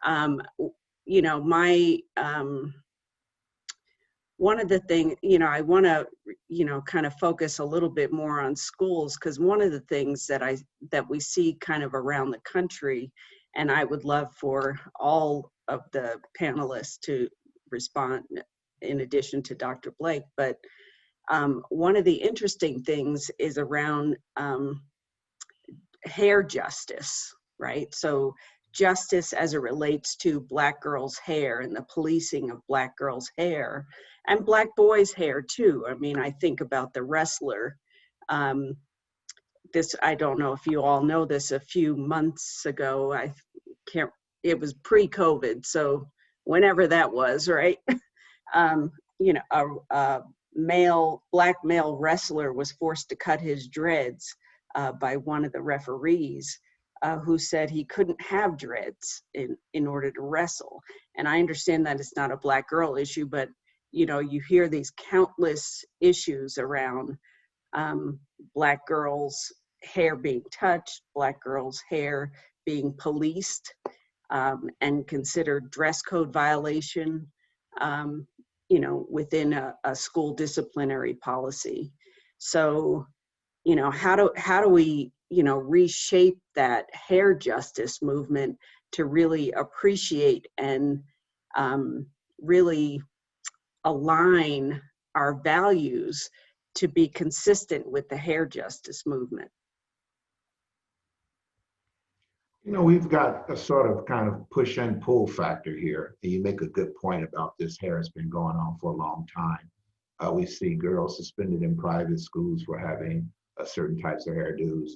You know, my, one of the things, you know, I want to, you know, kind of focus a little bit more on schools, because one of the things that we see kind of around the country, and I would love for all of the panelists to respond in addition to Dr. Blake, but one of the interesting things is around hair justice, right? So justice as it relates to Black girls' hair and the policing of Black girls' hair, and Black boys' hair too. I mean, I think about the wrestler. I don't know if you all know this, a few months ago, it was pre-COVID, so whenever that was, right? You know, a Black male wrestler was forced to cut his dreads by one of the referees, who said he couldn't have dreads in order to wrestle. And I understand that it's not a Black girl issue, but, you know, you hear these countless issues around Black girls' hair being touched, Black girls' hair being policed and considered dress code violation, you know, within a school disciplinary policy. So, you know, how do we, you know, reshape that hair justice movement to really appreciate and really align our values to be consistent with the hair justice movement?
You know, we've got a sort of kind of push and pull factor here. And you make a good point about this hair has been going on for a long time. We see girls suspended in private schools for having certain types of hairdos.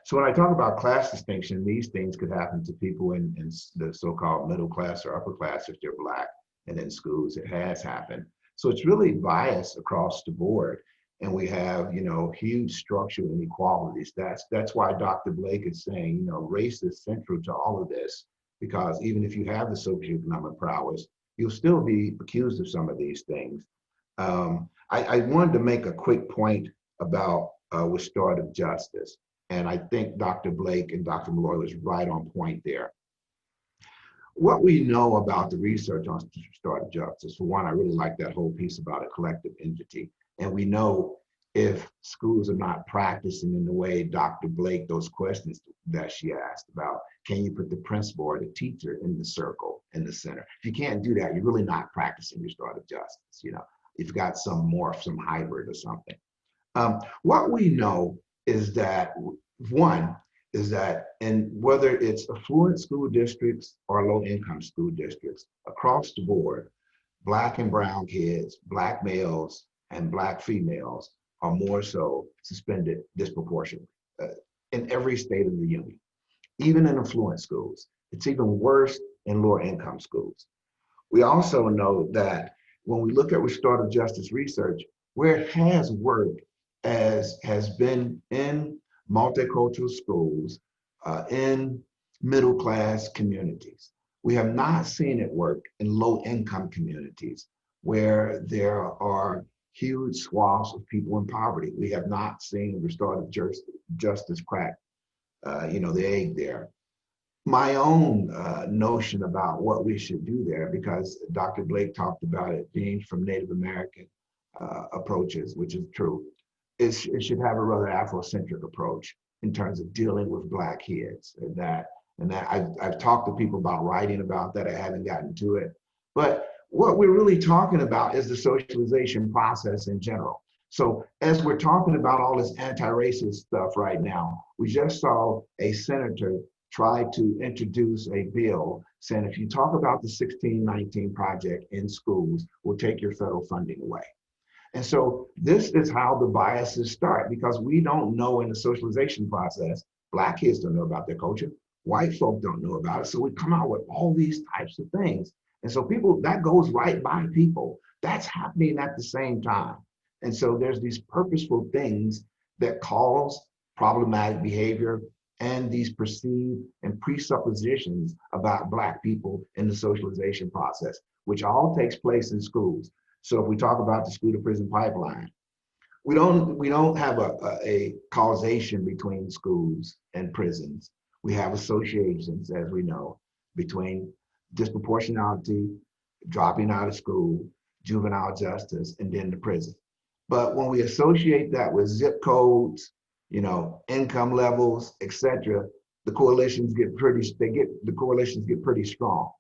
So when I talk about class distinction, these things could happen to people in the so-called middle class or upper class if they're Black, and in schools it has happened. So it's really bias across the board. And we have, you know, huge structural inequalities. That's why Dr. Blake is saying, you know, race is central to all of this, because even if you have the socioeconomic prowess, you'll still be accused of some of these things. I wanted to make a quick point about restorative justice. And I think Dr. Blake and Dr. Malloy was right on point there. What we know about the research on restorative justice, for one, I really like that whole piece about a collective entity. And we know if schools are not practicing in the way Dr. Blake, those questions that she asked about, can you put the principal or the teacher in the circle, in the center? If you can't do that, you're really not practicing restorative justice. You know, you've got some morph, some hybrid or something. What we know is that, one, is that in whether it's affluent school districts or low-income school districts, across the board, Black and brown kids, Black males, and Black females are more so suspended disproportionately in every state of the union, even in affluent schools. It's even worse in lower income schools. We also know that when we look at restorative justice research, where it has worked as has been in multicultural schools, in middle class communities. We have not seen it work in low income communities where there are huge swaths of people in poverty. We have not seen restorative justice crack, the egg there. My own notion about what we should do there, because Dr. Blake talked about it being from Native American approaches, which is true, is it should have a rather Afrocentric approach in terms of dealing with Black kids. And that I've talked to people about writing about that. I haven't gotten to it. But what we're really talking about is the socialization process in general. So as we're talking about all this anti-racist stuff right now, we just saw a senator try to introduce a bill saying, if you talk about the 1619 project in schools, we'll take your federal funding away. And so this is how the biases start, because we don't know in the socialization process, Black kids don't know about their culture, white folk don't know about it. So we come out with all these types of things. And so people, that goes right by people. That's happening at the same time. And so there's these purposeful things that cause problematic behavior and these perceived and presuppositions about Black people in the socialization process, which all takes place in schools. So if we talk about the school to prison pipeline, we don't have a causation between schools and prisons. We have associations, as we know, between disproportionality, dropping out of school, juvenile justice, and then the prison. But when we associate that with zip codes, income levels, et cetera, the correlations get pretty strong.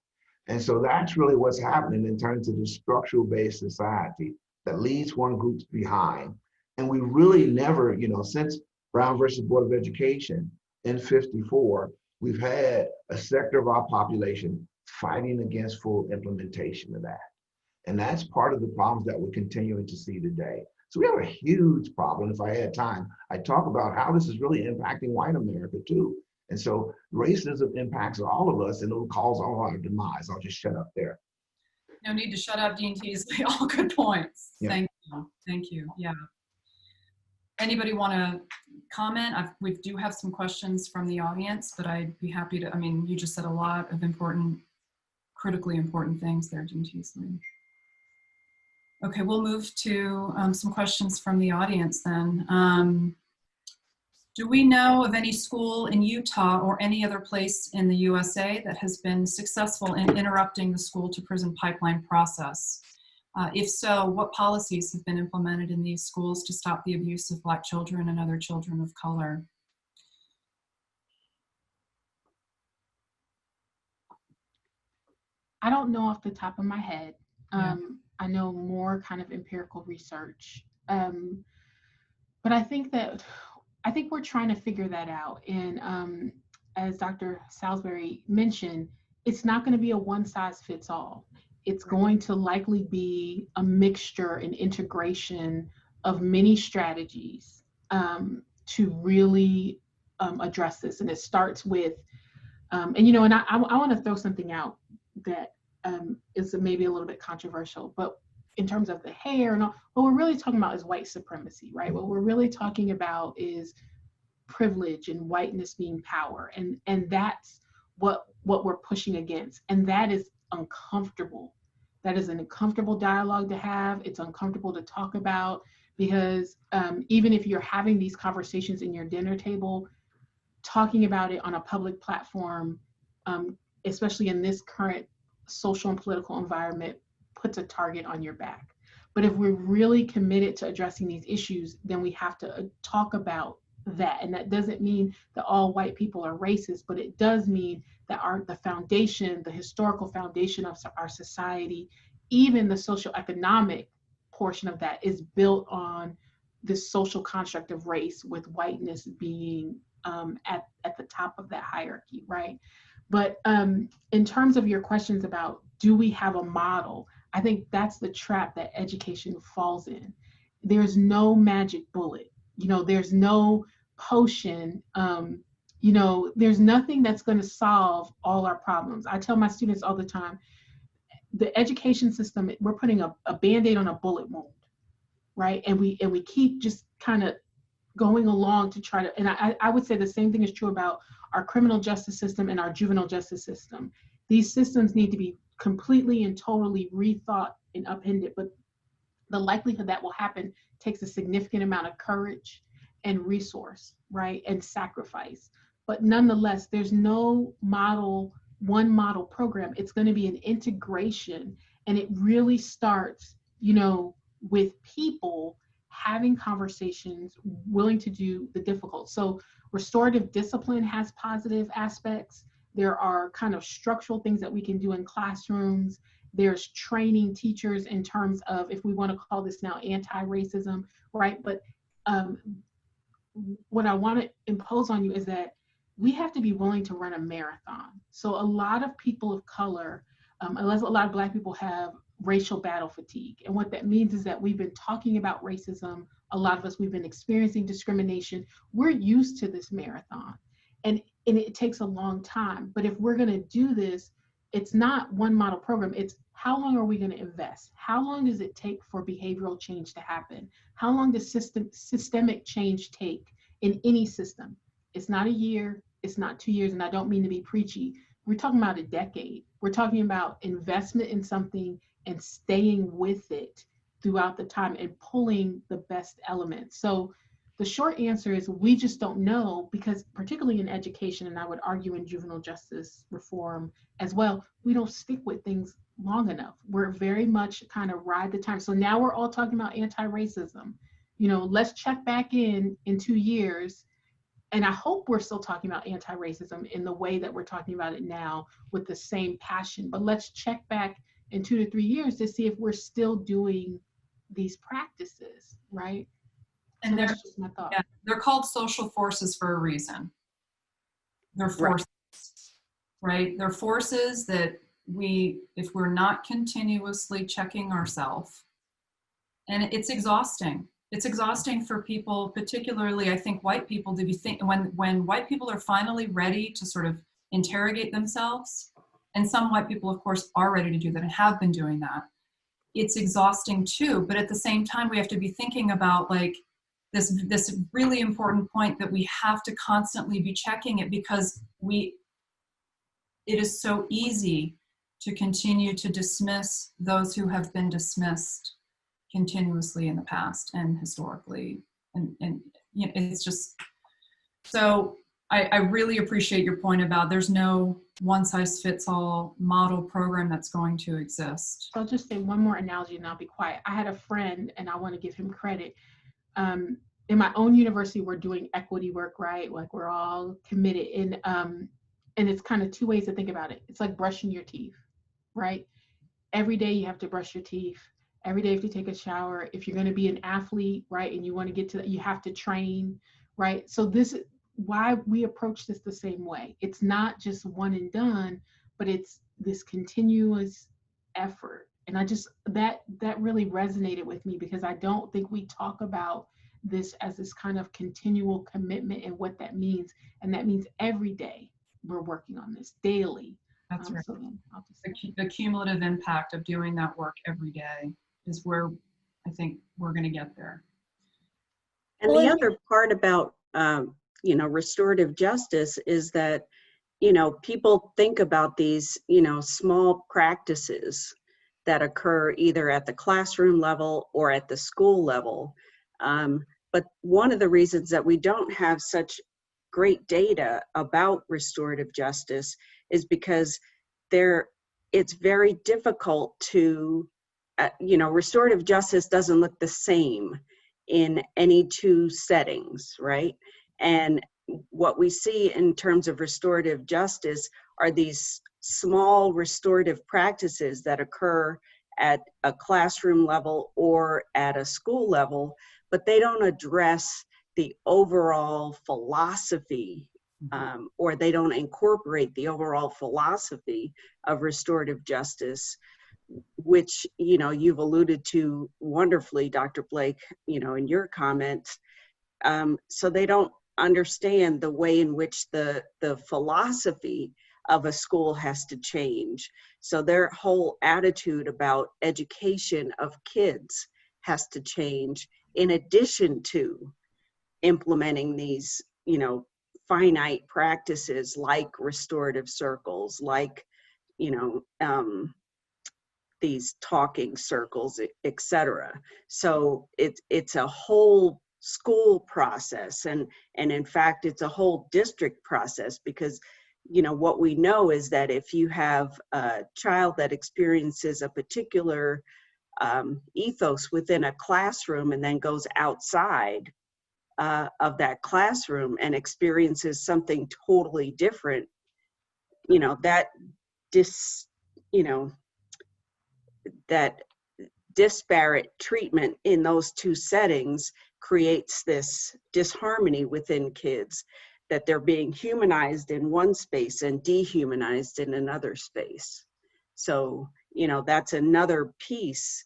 And so that's really what's happening in terms of the structural based society that leaves one group behind. And we really never, since Brown versus Board of Education in '54, we've had a sector of our population fighting against full implementation of that. And that's part of the problems that we're continuing to see today. So we have a huge problem. If I had time, I'd talk about how this is really impacting white America too. And so racism impacts all of us and it'll cause all our demise. I'll just shut up there.
No need to shut up, Dean Teasley. All good points. Yeah. Thank you. Yeah. Anybody want to comment? We do have some questions from the audience, but I'd be happy to, you just said a lot of critically important things there, Dean Teasley. Okay, we'll move to some questions from the audience then. Do we know of any school in Utah or any other place in the USA that has been successful in interrupting the school to prison pipeline process? If so, what policies have been implemented in these schools to stop the abuse of Black children and other children of color?
I don't know off the top of my head. I know more kind of empirical research. But I think we're trying to figure that out. And as Dr. Salisbury mentioned, it's not going to be a one size fits all. It's going to likely be a mixture and integration of many strategies to really address this. And it starts with, I want to throw something out that is maybe a little bit controversial, but in terms of the hair and all, what we're really talking about is white supremacy, right? What we're really talking about is privilege and whiteness being power. And that's what we're pushing against. And that is uncomfortable. That is an uncomfortable dialogue to have. It's uncomfortable to talk about because even if you're having these conversations in your dinner table, talking about it on a public platform, especially in this current social and political environment, puts a target on your back. But if we're really committed to addressing these issues, then we have to talk about that. And that doesn't mean that all white people are racist, but it does mean that the foundation, the historical foundation of our society, even the social economic portion of that, is built on this social construct of race, with whiteness being at the top of that hierarchy, right? But in terms of your questions about, do we have a model? I think that's the trap that education falls in. There's no magic bullet. There's no potion. There's nothing that's going to solve all our problems. I tell my students all the time, the education system, we're putting a Band-Aid on a bullet wound, right? And we keep just kind of going along to try to, and I would say the same thing is true about our criminal justice system and our juvenile justice system. These systems need to be completely and totally rethought and upended, but the likelihood that will happen takes a significant amount of courage and resource, right, and sacrifice. But nonetheless, there's no one model program. It's going to be an integration, and it really starts, with people having conversations, willing to do the difficult. So restorative discipline has positive aspects. There are kind of structural things that we can do in classrooms. There's training teachers in terms of, if we want to call this now anti-racism, right? But what I want to impose on you is that we have to be willing to run a marathon. So a lot of people of color, unless a lot of Black people, have racial battle fatigue. And what that means is that we've been talking about racism. A lot of us, we've been experiencing discrimination. We're used to this marathon. And it takes a long time. But if we're going to do this, it's not one model program. It's how long are we going to invest? How long does it take for behavioral change to happen? How long does systemic change take in any system? It's not a year. It's not 2 years. And I don't mean to be preachy. We're talking about a decade. We're talking about investment in something and staying with it throughout the time and pulling the best elements. So the short answer is we just don't know, because particularly in education, and I would argue in juvenile justice reform as well, we don't stick with things long enough. We're very much kind of ride the time. So now we're all talking about anti-racism. Let's check back in 2 years. And I hope we're still talking about anti-racism in the way that we're talking about it now, with the same passion. But let's check back in 2 to 3 years to see if we're still doing these practices, right?
And
so that's just my thought.
Yeah, they're called social forces for a reason. They're forces, right? They're forces that if we're not continuously checking ourselves, and it's exhausting. It's exhausting for people, particularly I think white people, to be when white people are finally ready to sort of interrogate themselves, and some white people of course are ready to do that and have been doing that. It's exhausting too, but at the same time we have to be thinking about like this really important point that we have to constantly be checking it, because it is so easy to continue to dismiss those who have been dismissed continuously in the past and historically, and it's just, so I really appreciate your point about there's no one-size-fits-all model program that's going to exist.
So I'll just say one more analogy and I'll be quiet. I had a friend, and I want to give him credit. In my own university, we're doing equity work, right? Like we're all committed, and it's kind of two ways to think about it. It's like brushing your teeth, right? Every day you have to brush your teeth. Every day you have to take a shower. If you're going to be an athlete, right, and you want to get to that, you have to train, right? So this is why we approach this the same way. It's not just one and done, but it's this continuous effort. And I just, that really resonated with me, because I don't think we talk about this as this kind of continual commitment and what that means. And that means every day we're working on this daily.
That's right.
So then I'll just
The cumulative impact of doing that work every day is where I think we're going to get there.
And the other part about, restorative justice is that, people think about these, small practices that occur either at the classroom level or at the school level. But one of the reasons that we don't have such great data about restorative justice is because it's very difficult to you know, restorative justice doesn't look the same in any two settings, right? And what we see in terms of restorative justice are these small restorative practices that occur at a classroom level or at a school level, but they don't address the overall philosophy, or they don't incorporate the overall philosophy of restorative justice, which, you know, you've alluded to wonderfully, Dr. Blake, you know, in your comments. So they don't understand the way in which the philosophy of a school has to change. So their whole attitude about education of kids has to change, in addition to implementing these, you know, finite practices like restorative circles, like, you know, these talking circles, etc. So it's a whole school process, and in fact it's a whole district process, because, you know, what we know is that if you have a child that experiences a particular ethos within a classroom and then goes outside of that classroom and experiences something totally different, you know, that that disparate treatment in those two settings creates this disharmony within kids, that they're being humanized in one space and dehumanized in another space. So, you know, that's another piece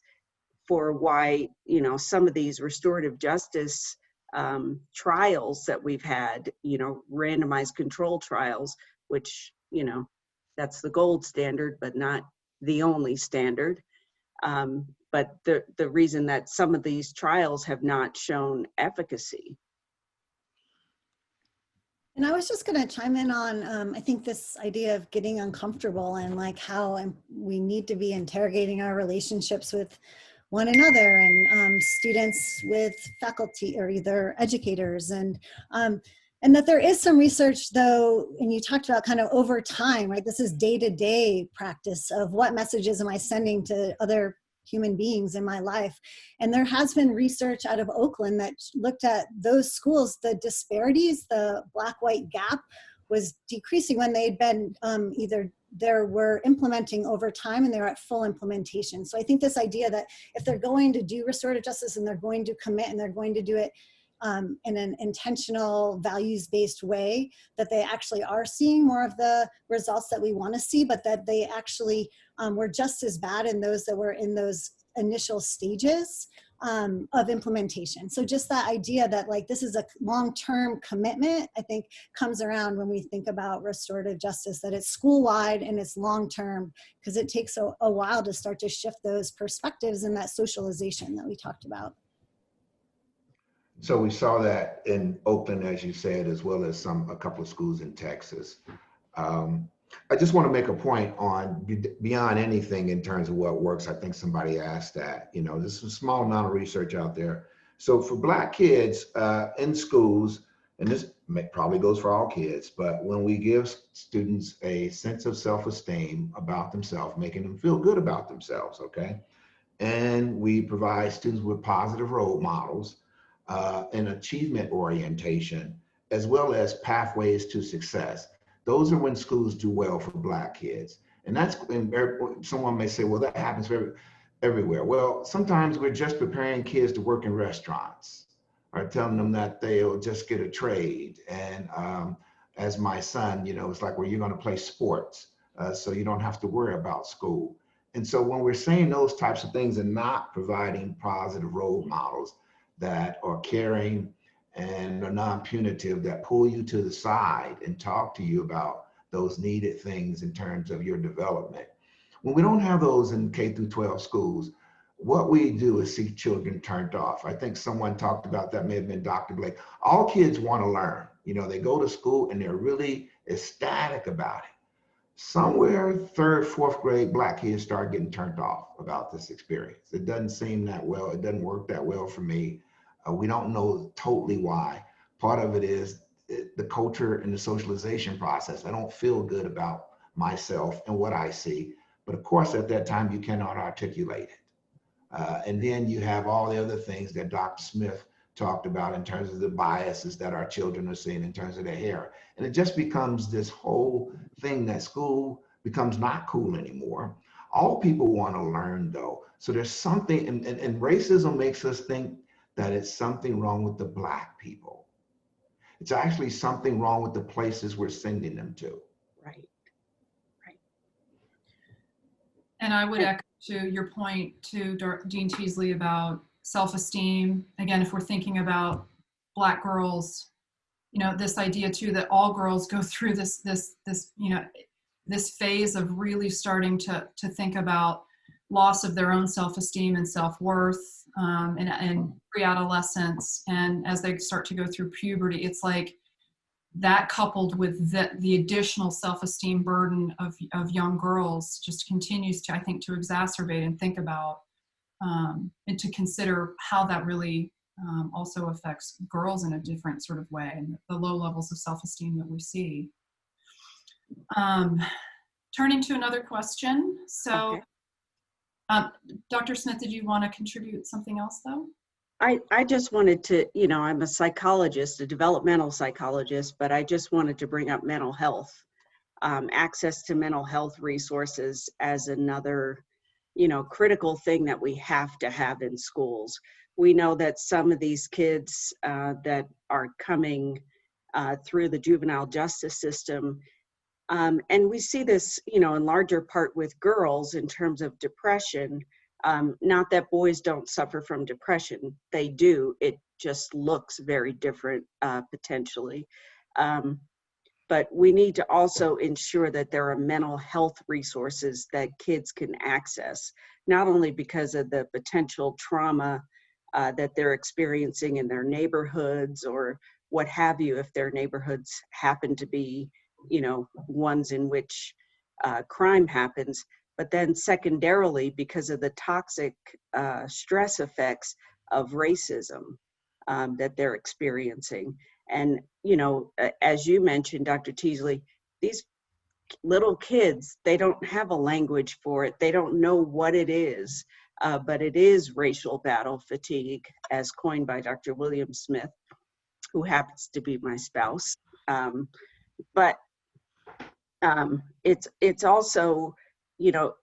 for why, you know, some of these restorative justice trials that we've had, you know, randomized control trials, which, you know, that's the gold standard, but not the only standard. But the reason that some of these trials have not shown efficacy.
And I was just going to chime in on, I think this idea of getting uncomfortable and like how we need to be interrogating our relationships with one another, and students with faculty or either educators, and that there is some research though, and you talked about kind of over time, right? This is day-to-day practice of what messages am I sending to other human beings in my life. And there has been research out of Oakland that looked at those schools, the disparities, the black-white gap was decreasing when they'd been either there were implementing over time and they're at full implementation. So I think this idea that if they're going to do restorative justice and they're going to commit and they're going to do it in an intentional, values-based way, that they actually are seeing more of the results that we want to see, but that they actually were just as bad in those that were in those initial stages of implementation. So just that idea that like this is a long-term commitment, I think comes around when we think about restorative justice, that it's school-wide and it's long-term, because it takes a while to start to shift those perspectives and that socialization that we talked about.
So we saw that in Oakland, as you said, as well as a couple of schools in Texas. I just want to make a point on beyond anything in terms of what works. I think somebody asked that, you know, there's a small amount of research out there. So for Black kids in schools, and this probably goes for all kids, but when we give students a sense of self-esteem about themselves, making them feel good about themselves, okay? And we provide students with positive role models, and achievement orientation, as well as pathways to success. Those are when schools do well for Black kids. And that's, and someone may say, well, that happens everywhere. Well, sometimes we're just preparing kids to work in restaurants, or telling them that they'll just get a trade. And as my son, you know, it's like, well, you're gonna play sports, so you don't have to worry about school. And so when we're saying those types of things and not providing positive role models that are caring and are non-punitive, that pull you to the side and talk to you about those needed things in terms of your development. When we don't have those in K through 12 schools, what we do is see children turned off. I think someone talked about that, may have been Dr. Blake. All kids want to learn. You know, they go to school and they're really ecstatic about it. Somewhere third, fourth grade, Black kids start getting turned off about this experience. It doesn't seem that well. It doesn't work that well for me. We don't know totally why. Part of it is the culture and the socialization process. I don't feel good about myself and what I see. But of course, at that time, you cannot articulate it. And then you have all the other things that Dr. Smith talked about in terms of the biases that our children are seeing in terms of their hair. And it just becomes this whole thing that school becomes not cool anymore. All people want to learn though. So there's something, and racism makes us think that it's something wrong with the Black people. It's actually something wrong with the places we're sending them to.
Right. Right.
And I would echo to your point to Dean Teasley about self-esteem. Again, if we're thinking about Black girls, you know, this idea too that all girls go through this you know, this phase of really starting to think about loss of their own self-esteem and self-worth, and pre-adolescence, and as they start to go through puberty, it's like that coupled with the additional self-esteem burden of young girls just continues to, I think, to exacerbate and think about and to consider how that really also affects girls in a different sort of way, and the low levels of self-esteem that we see. Turning to another question. So, okay. Dr. Smith, did you want to contribute something else though?
I just wanted to, you know, I'm a psychologist, a developmental psychologist, but I just wanted to bring up mental health, access to mental health resources as another, you know, critical thing that we have to have in schools. We know that some of these kids that are coming through the juvenile justice system, and we see this, you know, in larger part with girls in terms of depression. Not that boys don't suffer from depression, they do. It just looks very different potentially. But we need to also ensure that there are mental health resources that kids can access, not only because of the potential trauma that they're experiencing in their neighborhoods or what have you, if their neighborhoods happen to be, you know, ones in which crime happens, but then secondarily because of the toxic stress effects of racism that they're experiencing. And, you know, as you mentioned, Dr. Teasley, these little kids, they don't have a language for it. They don't know what it is, but it is racial battle fatigue, as coined by Dr. William Smith, who happens to be my spouse. But it's also, you know,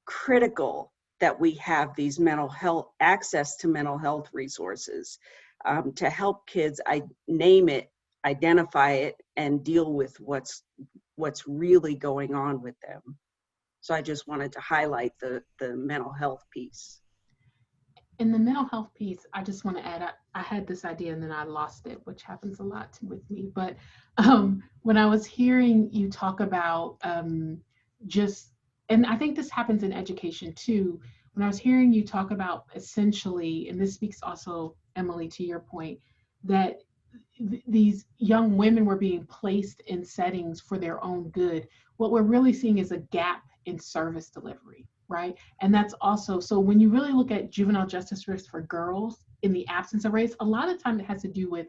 critical that we have these mental health, access to mental health resources to help kids name it, identify it, and deal with what's really going on with them. So I just wanted to highlight the mental health piece.
In the mental health piece, I just want to add, I had this idea and then I lost it, which happens a lot with me. But when I was hearing you talk about and I think this happens in education too, when I was hearing you talk about essentially, and this speaks also, Emily, to your point, that these young women were being placed in settings for their own good. What we're really seeing is a gap in service delivery, right? And that's also, so when you really look at juvenile justice risks for girls in the absence of race, a lot of time it has to do with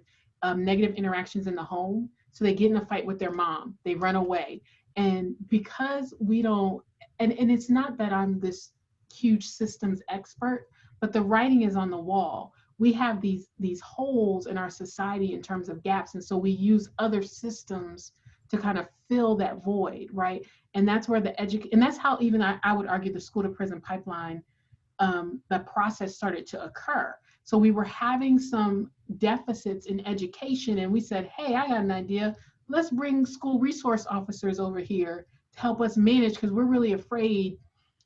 negative interactions in the home. So they get in a fight with their mom, they run away. And because we don't, and it's not that I'm this huge systems expert, but the writing is on the wall. We have these holes in our society in terms of gaps. And so we use other systems to kind of fill that void, right? And that's where and that's how even I would argue the school to prison pipeline, the process started to occur. So we were having some deficits in education and we said, hey, I got an idea. Let's bring school resource officers over here to help us manage, because we're really afraid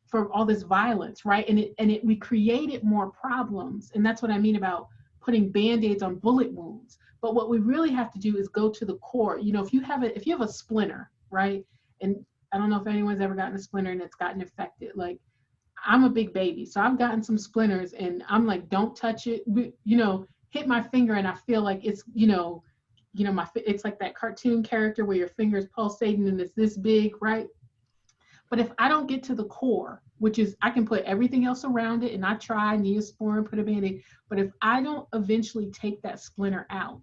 for all this violence, right? And we created more problems. And that's what I mean about putting Band-Aids on bullet wounds. But what we really have to do is go to the core. You know, if you have a splinter, right? And I don't know if anyone's ever gotten a splinter and it's gotten infected. Like, I'm a big baby, so I've gotten some splinters and I'm like, don't touch it, you know, hit my finger and I feel like it's, it's like that cartoon character where your finger is pulsating and it's this big, right? But if I don't get to the core, which is I can put everything else around it and I try Neosporin, put a Band-Aid, but if I don't eventually take that splinter out,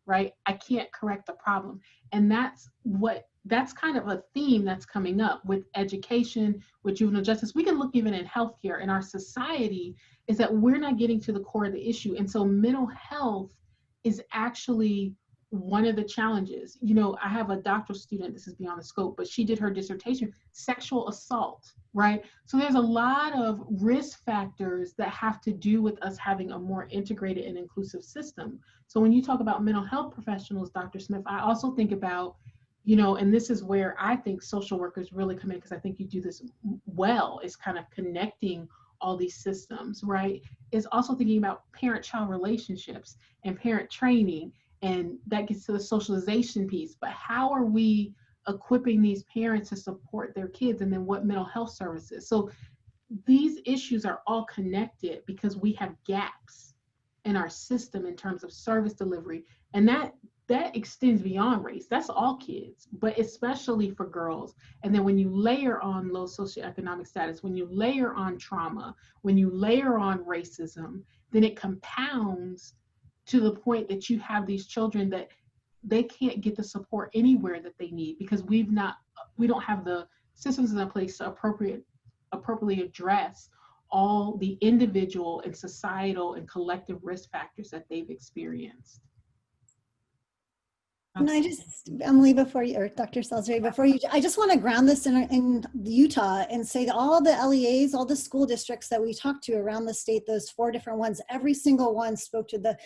right, I can't correct the problem. And that's what that's kind of a theme that's coming up with education, with juvenile justice. We can look even in healthcare in our society, is that we're not getting to the core of the issue. And so mental health is actually one of the challenges. You know, I have a doctoral student, this is beyond the scope, but she did her dissertation, sexual assault, right? So there's a lot of risk factors that have to do with us having a more integrated and inclusive system. So when you talk about mental health professionals, Dr. Smith, I also think about, you know, and this is where I think social workers really come in, because I think you do this well, is kind of connecting all these systems, right? Is also thinking about parent-child relationships and parent training, and that gets to the socialization piece. But how are we equipping these parents to support their kids, and then what mental health services? So these issues are all connected because we have gaps in our system in terms of service delivery, and that extends beyond race. That's all kids, but especially for girls. And then when you layer on low socioeconomic status, when you layer on trauma, when you layer on racism, then it compounds to the point that you have these children that they can't get the support anywhere that they need, because we don't have the systems in place to appropriately address all the individual and societal and collective risk factors that they've experienced.
And I just, Emily, before you, or Dr. Salisbury, before you, I just want to ground this in Utah and say that all the LEAs, all the school districts that we talked to around the state, those 4 different ones, every single one spoke to the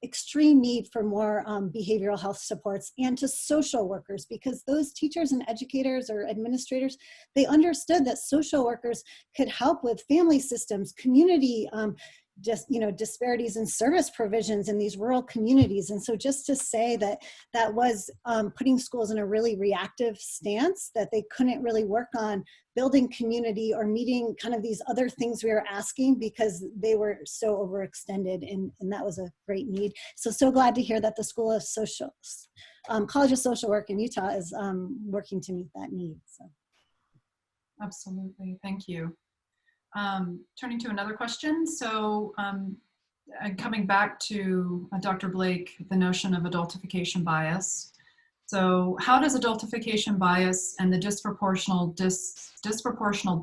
extreme need for more behavioral health supports, and to social workers, because those teachers and educators or administrators, they understood that social workers could help with family systems, community, just, you know, disparities in service provisions in these rural communities. And so just to say that that was putting schools in a really reactive stance, that they couldn't really work on building community or meeting kind of these other things we were asking, because they were so overextended, and that was a great need. So glad to hear that the School of Social, College of Social Work in Utah is working to meet that need. So.
Absolutely, thank you. Turning to another question. So coming back to Dr. Blake, the notion of adultification bias. So how does adultification bias and the disproportional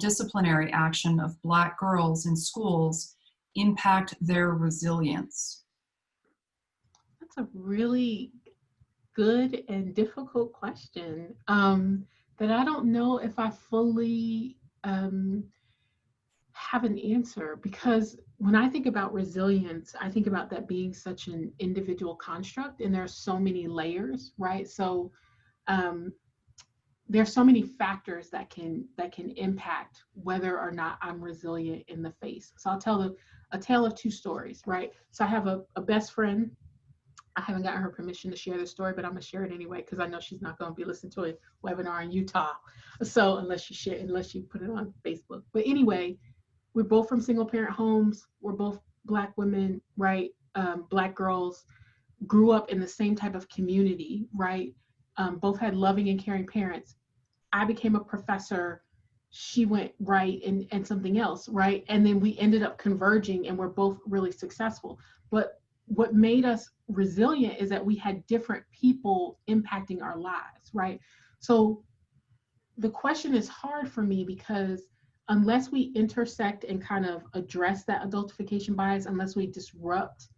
disciplinary action of Black girls in schools impact their resilience?
That's a really good and difficult question that I don't know if I fully have an answer, because when I think about resilience, I think about that being such an individual construct, and there's so many layers, right? So there's so many factors that can impact whether or not I'm resilient in the face. So I'll tell a tale of 2 stories, right? So I have a best friend. I haven't gotten her permission to share this story, but I'm gonna share it anyway, because I know she's not gonna be listening to a webinar in Utah. So unless you put it on Facebook. But anyway, we're both from single parent homes. We're both Black women, right? Black girls, grew up in the same type of community, right? Both had loving and caring parents. I became a professor. She went right and something else, right? And then we ended up converging, and we're both really successful. But what made us resilient is that we had different people impacting our lives, right? So the question is hard for me, because unless we intersect and kind of address that adultification bias, unless we disrupt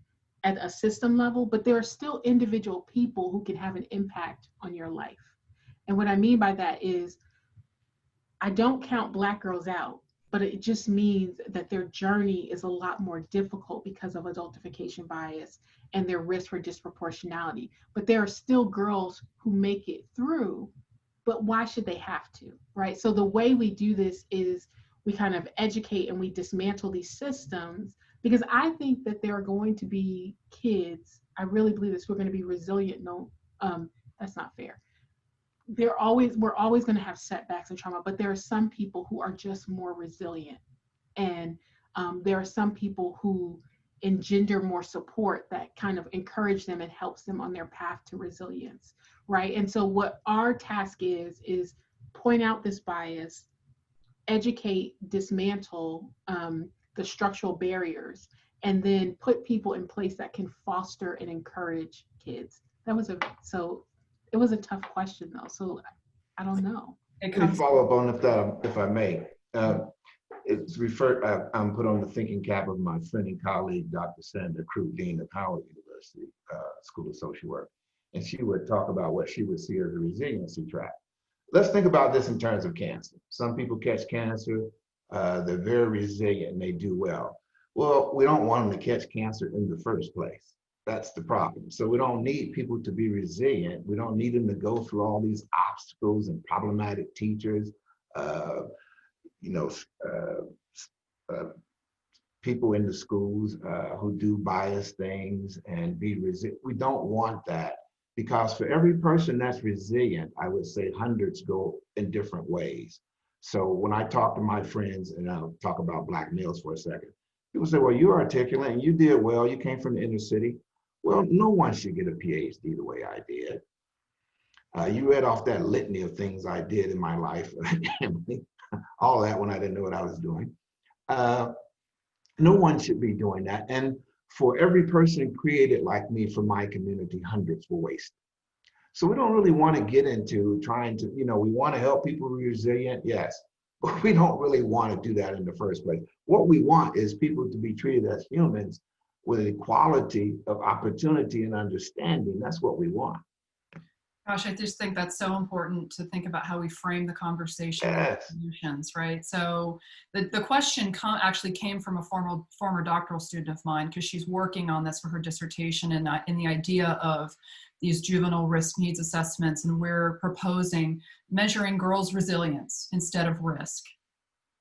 at a system level, but there are still individual people who can have an impact on your life. And what I mean by that is, I don't count Black girls out, but it just means that their journey is a lot more difficult because of adultification bias and their risk for disproportionality. But there are still girls who make it through, but why should they have to, right? So the way we do this is we kind of educate and we dismantle these systems, because I think that there are going to be kids, I really believe this, we're going to be resilient. No, that's not fair. We're always going to have setbacks and trauma, but there are some people who are just more resilient. And there are some people who engender more support that kind of encourage them and helps them on their path to resilience, right? And so what our task is point out this bias, educate, dismantle the structural barriers, and then put people in place that can foster and encourage kids. It was a tough question though. So I don't know.
It
Let me
comes,
follow up on that, if I may. It's referred, I'm put on the thinking cap of my friend and colleague, Dr. Sandra Crew, Dean of Howard University School of Social Work. And she would talk about what she would see as a resiliency track. Let's think about this in terms of cancer. Some people catch cancer, they're very resilient and they do well. Well, we don't want them to catch cancer in the first place. That's the problem. So we don't need people to be resilient. We don't need them to go through all these obstacles and problematic teachers, people in the schools who do biased things and be resilient. We don't want that, because for every person that's resilient, I would say hundreds go in different ways. So when I talk to my friends, and I'll talk about Black males for a second, people say, well, you're articulate and you did well, you came from the inner city. Well, no one should get a PhD the way I did. You read off that litany of things I did in my life, all that when I didn't know what I was doing. No one should be doing that. And for every person created like me from my community, hundreds were wasted. So we don't really want to get into trying to, we want to help people be resilient, yes, but we don't really want to do that in the first place. What we want is people to be treated as humans with equality of opportunity and understanding. That's what we want.
gosh, I just think that's so important to think about how we frame the conversation
Yes.
with solutions, right? So the question actually came from a former doctoral student of mine, because she's working on this for her dissertation, and in the idea of these juvenile risk needs assessments, and we're proposing measuring girls' resilience instead of risk.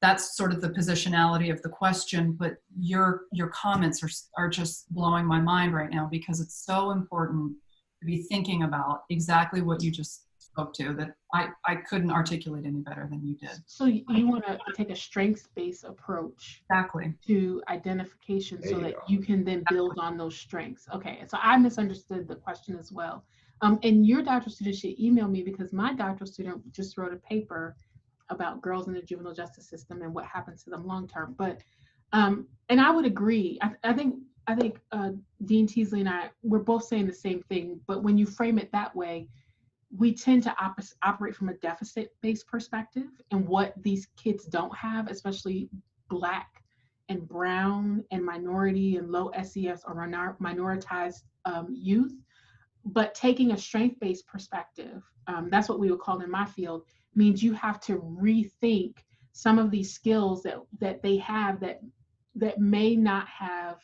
That's sort of the positionality of the question, but your comments are just blowing my mind right now, because it's so important to be thinking about exactly what you just spoke to, that I couldn't articulate any better than you did.
So you want to take a strengths-based approach
Exactly.
to identification so
There you
that
go.
you can then build on those strengths. Okay, so I misunderstood the question as well. And your doctoral student should email me, because my doctoral student just wrote a paper about girls in the juvenile justice system and what happens to them long term. But and I would agree. I think Dean Teasley and I, we're both saying the same thing, but when you frame it that way, we tend to operate from a deficit-based perspective, and what these kids don't have, especially Black and Brown and minority and low SES or minoritized youth. But taking a strength-based perspective, that's what we would call in my field, means you have to rethink some of these skills that they have that may not have,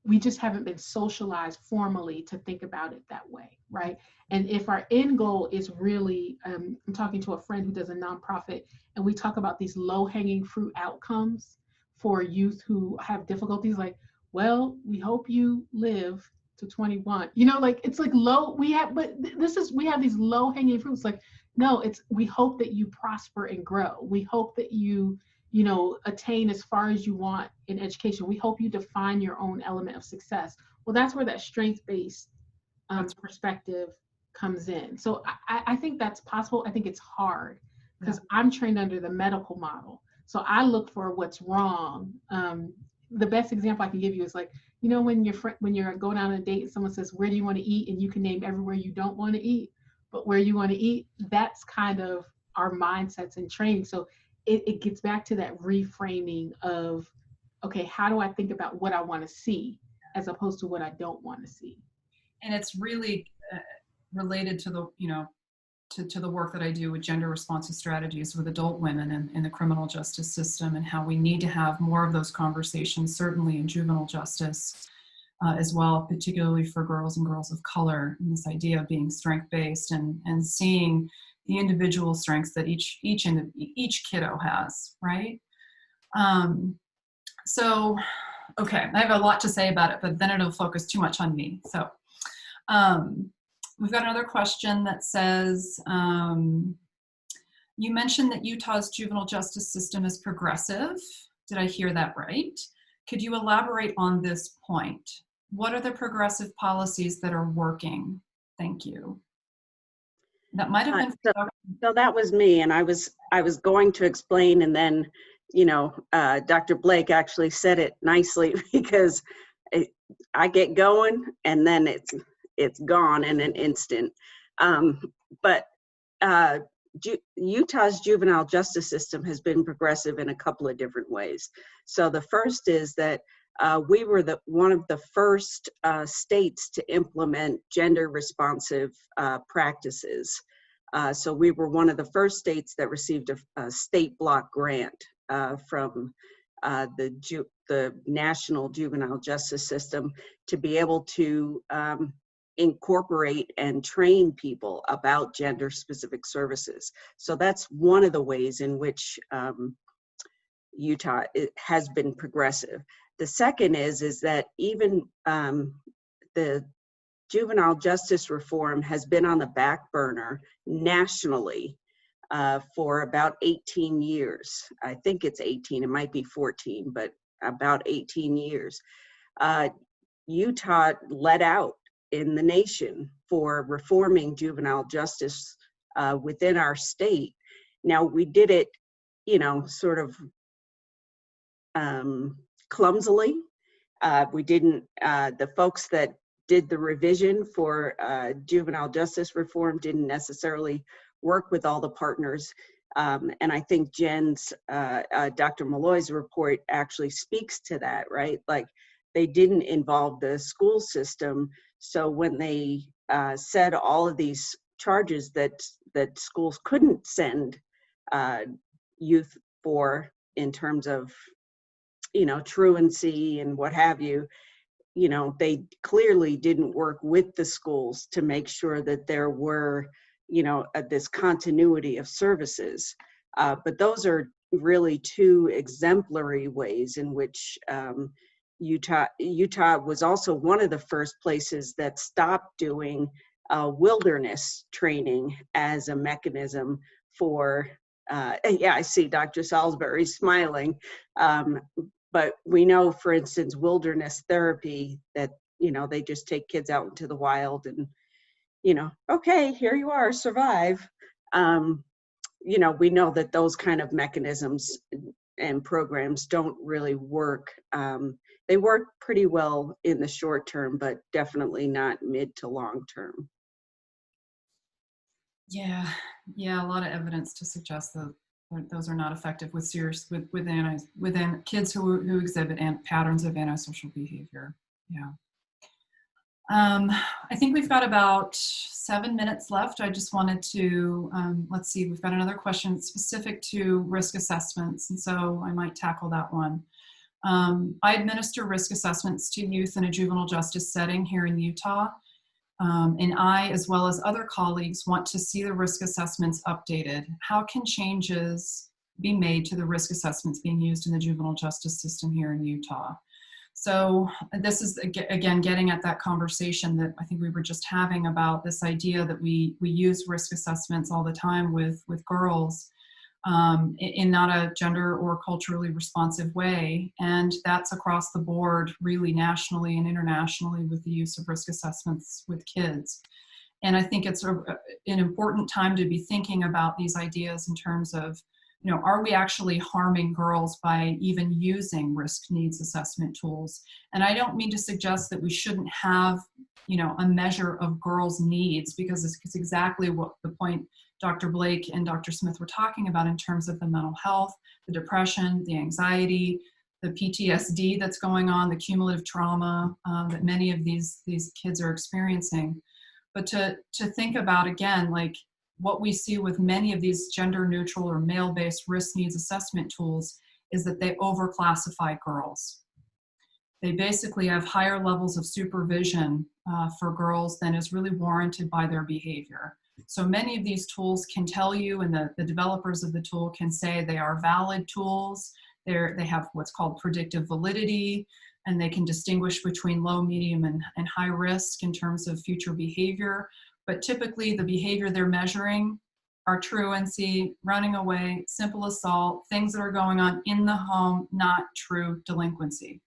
we just haven't been socialized formally to think about it that way, right? And if our end goal is really, I'm talking to a friend who does a nonprofit, and we talk about these low-hanging fruit outcomes for youth who have difficulties, like, well, we hope you live to 21. It's like low, we have these low-hanging fruits. Like, no, we hope that you prosper and grow. We hope that you attain as far as you want in education. We hope you define your own element of success. Well, that's where that strength-based perspective comes in. So I think that's possible. I think it's hard, because I'm trained under the medical model. So I look for what's wrong. The best example I can give you is like, when you're going out on a date and someone says, where do you want to eat? And you can name everywhere you don't want to eat, but where you want to eat, that's kind of our mindsets and training. So it gets back to that reframing of, okay, how do I think about what I want to see as opposed to what I don't want to see?
And it's really related to the, to the work that I do with gender responsive strategies with adult women in the criminal justice system, and how we need to have more of those conversations, certainly in juvenile justice as well, particularly for girls and girls of color, and this idea of being strength-based and seeing the individual strengths that each kiddo has, right? So, okay, I have a lot to say about it, but then it'll focus too much on me. So we've got another question that says, you mentioned that Utah's juvenile justice system is progressive. Did I hear that right? Could you elaborate on this point? What are the progressive policies that are working? Thank you. That might have been.
So that was me, and I was going to explain, and then, Dr. Blake actually said it nicely, because I get going and then it's gone in an instant. But Utah's juvenile justice system has been progressive in a couple of different ways. So the first is that we were one of the first states to implement gender responsive practices. So we were one of the first states that received a state block grant from the National Juvenile Justice System to be able to incorporate and train people about gender specific services. So that's one of the ways in which Utah has been progressive. The second is that even the juvenile justice reform has been on the back burner nationally for about 18 years. I think it's 18, it might be 14, but about 18 years. Utah led out in the nation for reforming juvenile justice within our state. Now, we did it, sort of clumsily. We didn't, the folks that did the revision for juvenile justice reform didn't necessarily work with all the partners. And I think Jen's, Dr. Molloy's report actually speaks to that, right? Like, they didn't involve the school system. So when they said all of these charges that schools couldn't send youth for in terms of, truancy and what have you, they clearly didn't work with the schools to make sure that there were, this continuity of services. But those are really two exemplary ways in which Utah was also one of the first places that stopped doing wilderness training as a mechanism for, yeah, I see Dr. Salisbury smiling. But we know, for instance, wilderness therapy, that, they just take kids out into the wild and, okay, here you are, survive. We know that those kind of mechanisms and programs don't really work. They work pretty well in the short term, but definitely not mid to long term.
Yeah, a lot of evidence to suggest that those are not effective with within kids who exhibit patterns of antisocial behavior. Yeah. I think we've got about 7 minutes left. I just wanted to, let's see, we've got another question specific to risk assessments, and so I might tackle that one. I administer risk assessments to youth in a juvenile justice setting here in Utah. And I, as well as other colleagues, want to see the risk assessments updated. How can changes be made to the risk assessments being used in the juvenile justice system here in Utah? So this is, again, getting at that conversation that I think we were just having about this idea that we use risk assessments all the time with girls in not a gender or culturally responsive way. And that's across the board, really nationally and internationally, with the use of risk assessments with kids. And I think it's an important time to be thinking about these ideas in terms of, are we actually harming girls by even using risk needs assessment tools? And I don't mean to suggest that we shouldn't have, a measure of girls' needs, because it's exactly what the point Dr. Blake and Dr. Smith were talking about in terms of the mental health, the depression, the anxiety, the PTSD that's going on, the cumulative trauma that many of these kids are experiencing. But to think about, again, like what we see with many of these gender neutral or male-based risk needs assessment tools is that they overclassify girls. They basically have higher levels of supervision for girls than is really warranted by their behavior. So many of these tools can tell you, and the developers of the tool can say they are valid tools. They have what's called predictive validity, and they can distinguish between low, medium, and high risk in terms of future behavior. But typically the behavior they're measuring are truancy, running away, simple assault, things that are going on in the home, not true delinquency.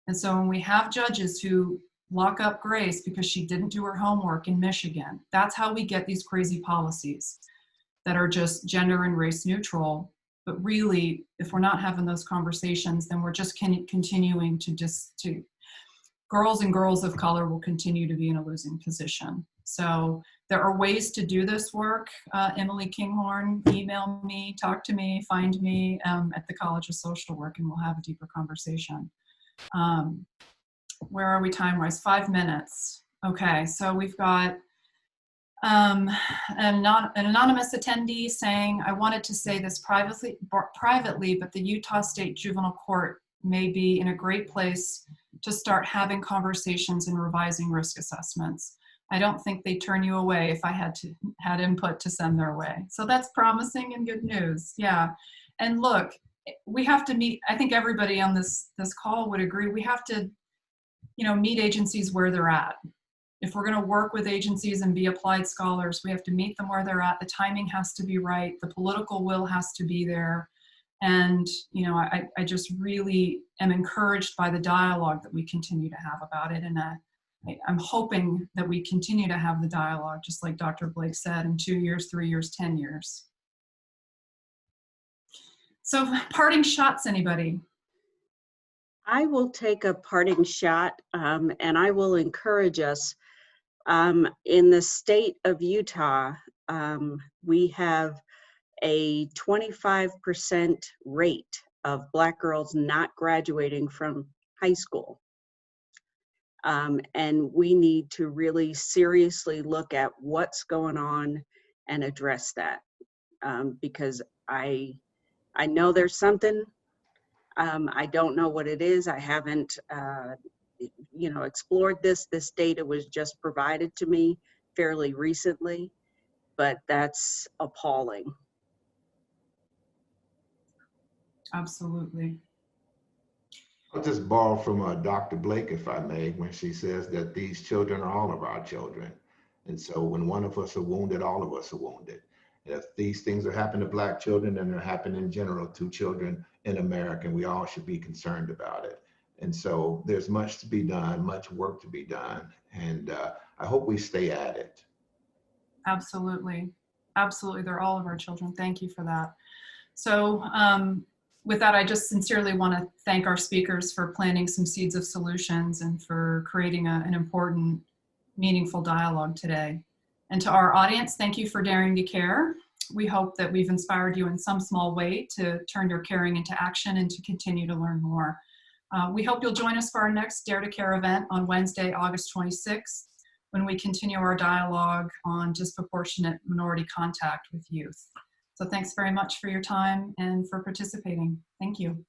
And so when we have judges who lock up Grace because she didn't do her homework in Michigan, that's how we get these crazy policies that are just gender and race neutral. But really, if we're not having those conversations, then we're just continuing to girls and girls of color will continue to be in a losing position. So there are ways to do this work. Emily Kinghorn, email me, talk to me, find me at the College of Social Work, and we'll have a deeper conversation. Where are we time-wise? 5 minutes. Okay, so we've got an anonymous attendee saying, I wanted to say this privately, but the Utah State Juvenile Court may be in a great place to start having conversations and revising risk assessments. I don't think they turn you away if I had input to send their way. So that's promising and good news. Yeah. And look, we have to meet, I think everybody on this call would agree, we have to, meet agencies where they're at. If we're going to work with agencies and be applied scholars, we have to meet them where they're at. The timing has to be right. The political will has to be there. And, I just really am encouraged by the dialogue that we continue to have about it. And I'm hoping that we continue to have the dialogue, just like Dr. Blake said, in 2 years, 3 years, 10 years. So parting shots, anybody?
I will take a parting shot, and I will encourage us. In the state of Utah, we have a 25% rate of Black girls not graduating from high school. And we need to really seriously look at what's going on and address that, because I know there's something. I don't know what it is. I haven't, explored this. This data was just provided to me fairly recently, but that's appalling.
Absolutely.
I'll just borrow from Dr. Blake, if I may, when she says that these children are all of our children. And so when one of us are wounded, all of us are wounded. If these things are happening to Black children, and they're happening in general to children in America, and we all should be concerned about it. And so there's much to be done, much work to be done. And I hope we stay at it.
Absolutely. Absolutely. They're all of our children. Thank you for that. So with that, I just sincerely want to thank our speakers for planting some seeds of solutions and for creating an important, meaningful dialogue today. And to our audience, thank you for daring to care. We hope that we've inspired you in some small way to turn your caring into action and to continue to learn more. We hope you'll join us for our next Dare to Care event on Wednesday, August 26th, when we continue our dialogue on disproportionate minority contact with youth. So thanks very much for your time and for participating. Thank you.